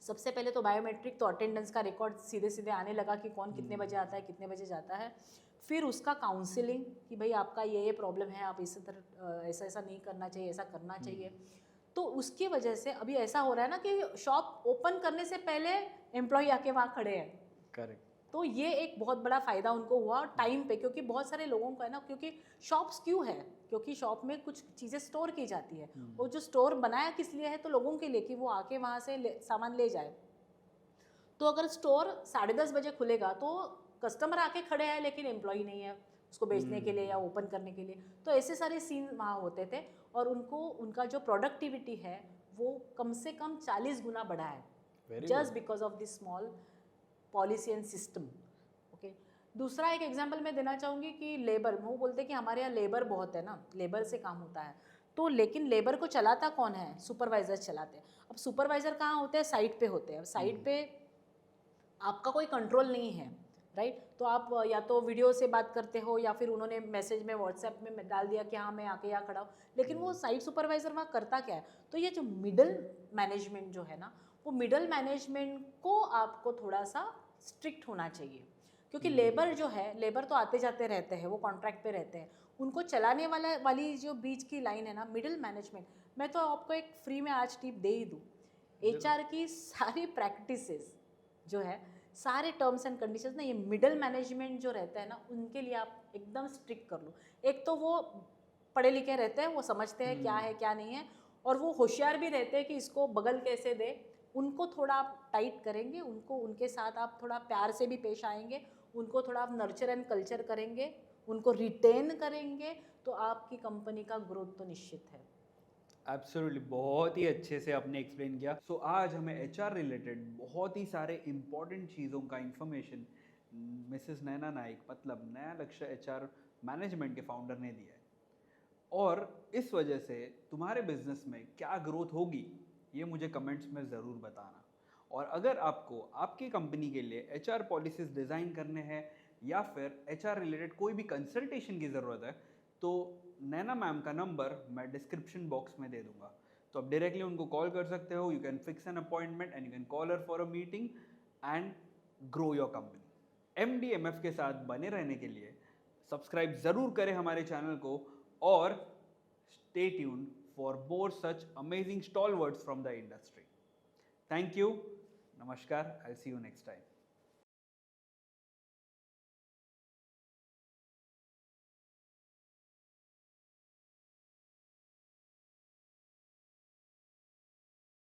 सबसे पहले तो बायोमेट्रिक, तो अटेंडेंस का रिकॉर्ड सीधे सीधे आने लगा कि कौन कितने बजे आता है, कितने बजे जाता है। फिर उसका काउंसलिंग कि भाई आपका ये प्रॉब्लम है, आप इस तरह ऐसा ऐसा नहीं करना चाहिए, ऐसा करना चाहिए। तो उसकी वजह से अभी ऐसा हो रहा है ना कि शॉप ओपन करने से पहले एम्प्लॉय आके वहाँ खड़े हैं। करेक्ट। तो ये एक बहुत बड़ा फ़ायदा उनको हुआ टाइम पे, क्योंकि बहुत सारे लोगों को है ना, क्योंकि शॉप्स क्यों है, क्योंकि शॉप में कुछ चीज़ें स्टोर की जाती है। वो जो स्टोर बनाया किस लिए है, तो लोगों के लिए, कि वो आके वहाँ से सामान ले जाए। तो अगर स्टोर 10:30 बजे खुलेगा तो कस्टमर आके खड़े हैं लेकिन एम्प्लॉय नहीं है उसको बेचने के लिए या ओपन करने के लिए। तो ऐसे सारे सीन वहाँ होते थे, और उनका जो प्रोडक्टिविटी है वो कम से कम 40 गुना बढ़ा है, just because of this small policy and system. Okay, दूसरा एक एग्जांपल मैं देना चाहूँगी कि लेबर, वो बोलते हैं कि हमारे यहाँ लेबर बहुत है ना, लेबर से काम होता है। तो लेकिन लेबर को चलाता कौन है, सुपरवाइजर चलाते हैं। अब सुपरवाइजर कहाँ होते हैं, साइट पे होते हैं। अब साइट पे आपका कोई कंट्रोल नहीं है, राइट। तो आप या तो वीडियो से बात करते हो, या फिर उन्होंने मैसेज में व्हाट्सएप में डाल दिया कि हाँ मैं आके यहाँ खड़ा हूँ, लेकिन वो साइट सुपरवाइजर वहाँ करता क्या है। तो ये जो मिडल मैनेजमेंट जो है ना, वो मिडल मैनेजमेंट को आपको थोड़ा सा स्ट्रिक्ट होना चाहिए, क्योंकि लेबर जो है, लेबर तो आते जाते रहते हैं, वो कॉन्ट्रैक्ट पे रहते हैं, उनको चलाने वाली जो बीच की लाइन है ना, मिडिल मैनेजमेंट। मैं तो आपको एक फ्री में आज टिप दे ही दूँ, एचआर की सारी प्रैक्टिसेस जो है, सारे टर्म्स एंड कंडीशंस ना, ये मिडिल मैनेजमेंट जो रहता है ना, उनके लिए आप एकदम स्ट्रिक्ट कर लो। एक तो वो पढ़े लिखे रहते हैं, वो समझते हैं क्या है क्या नहीं है, और वो होशियार भी रहते हैं कि इसको बगल कैसे दे। उनको थोड़ा आप टाइट करेंगे, उनके साथ आप थोड़ा प्यार से भी पेश आएंगे, उनको थोड़ा आप नर्चर एंड कल्चर करेंगे, उनको रिटेन करेंगे, तो आपकी कंपनी का ग्रोथ तो निश्चित है। एब्सोल्युटली, बहुत ही अच्छे से आपने एक्सप्लेन किया। सो आज हमें एचआर रिलेटेड बहुत ही सारे इंपॉर्टेंट चीज़ों का इंफॉर्मेशन मिसेस नैना नाइक, मतलब नया लक्ष्य एचआर मैनेजमेंट के फाउंडर ने दिया है। और इस वजह से तुम्हारे बिजनेस में क्या ग्रोथ होगी, ये मुझे कमेंट्स में ज़रूर बताना। और अगर आपको आपकी कंपनी के लिए एचआर पॉलिसीज डिज़ाइन करने हैं, या फिर एचआर रिलेटेड कोई भी कंसल्टेशन की ज़रूरत है, तो नैना मैम का नंबर मैं डिस्क्रिप्शन बॉक्स में दे दूंगा, तो आप डायरेक्टली उनको कॉल कर सकते हो। You can fix an appointment and you can call her for a meeting and grow your company. MDMF के साथ बने रहने के लिए सब्सक्राइब ज़रूर करें हमारे चैनल को, और stay tuned for more such amazing stalwarts from the industry. Thank you, नमस्कार, आई सी यू नेक्स्ट टाइम।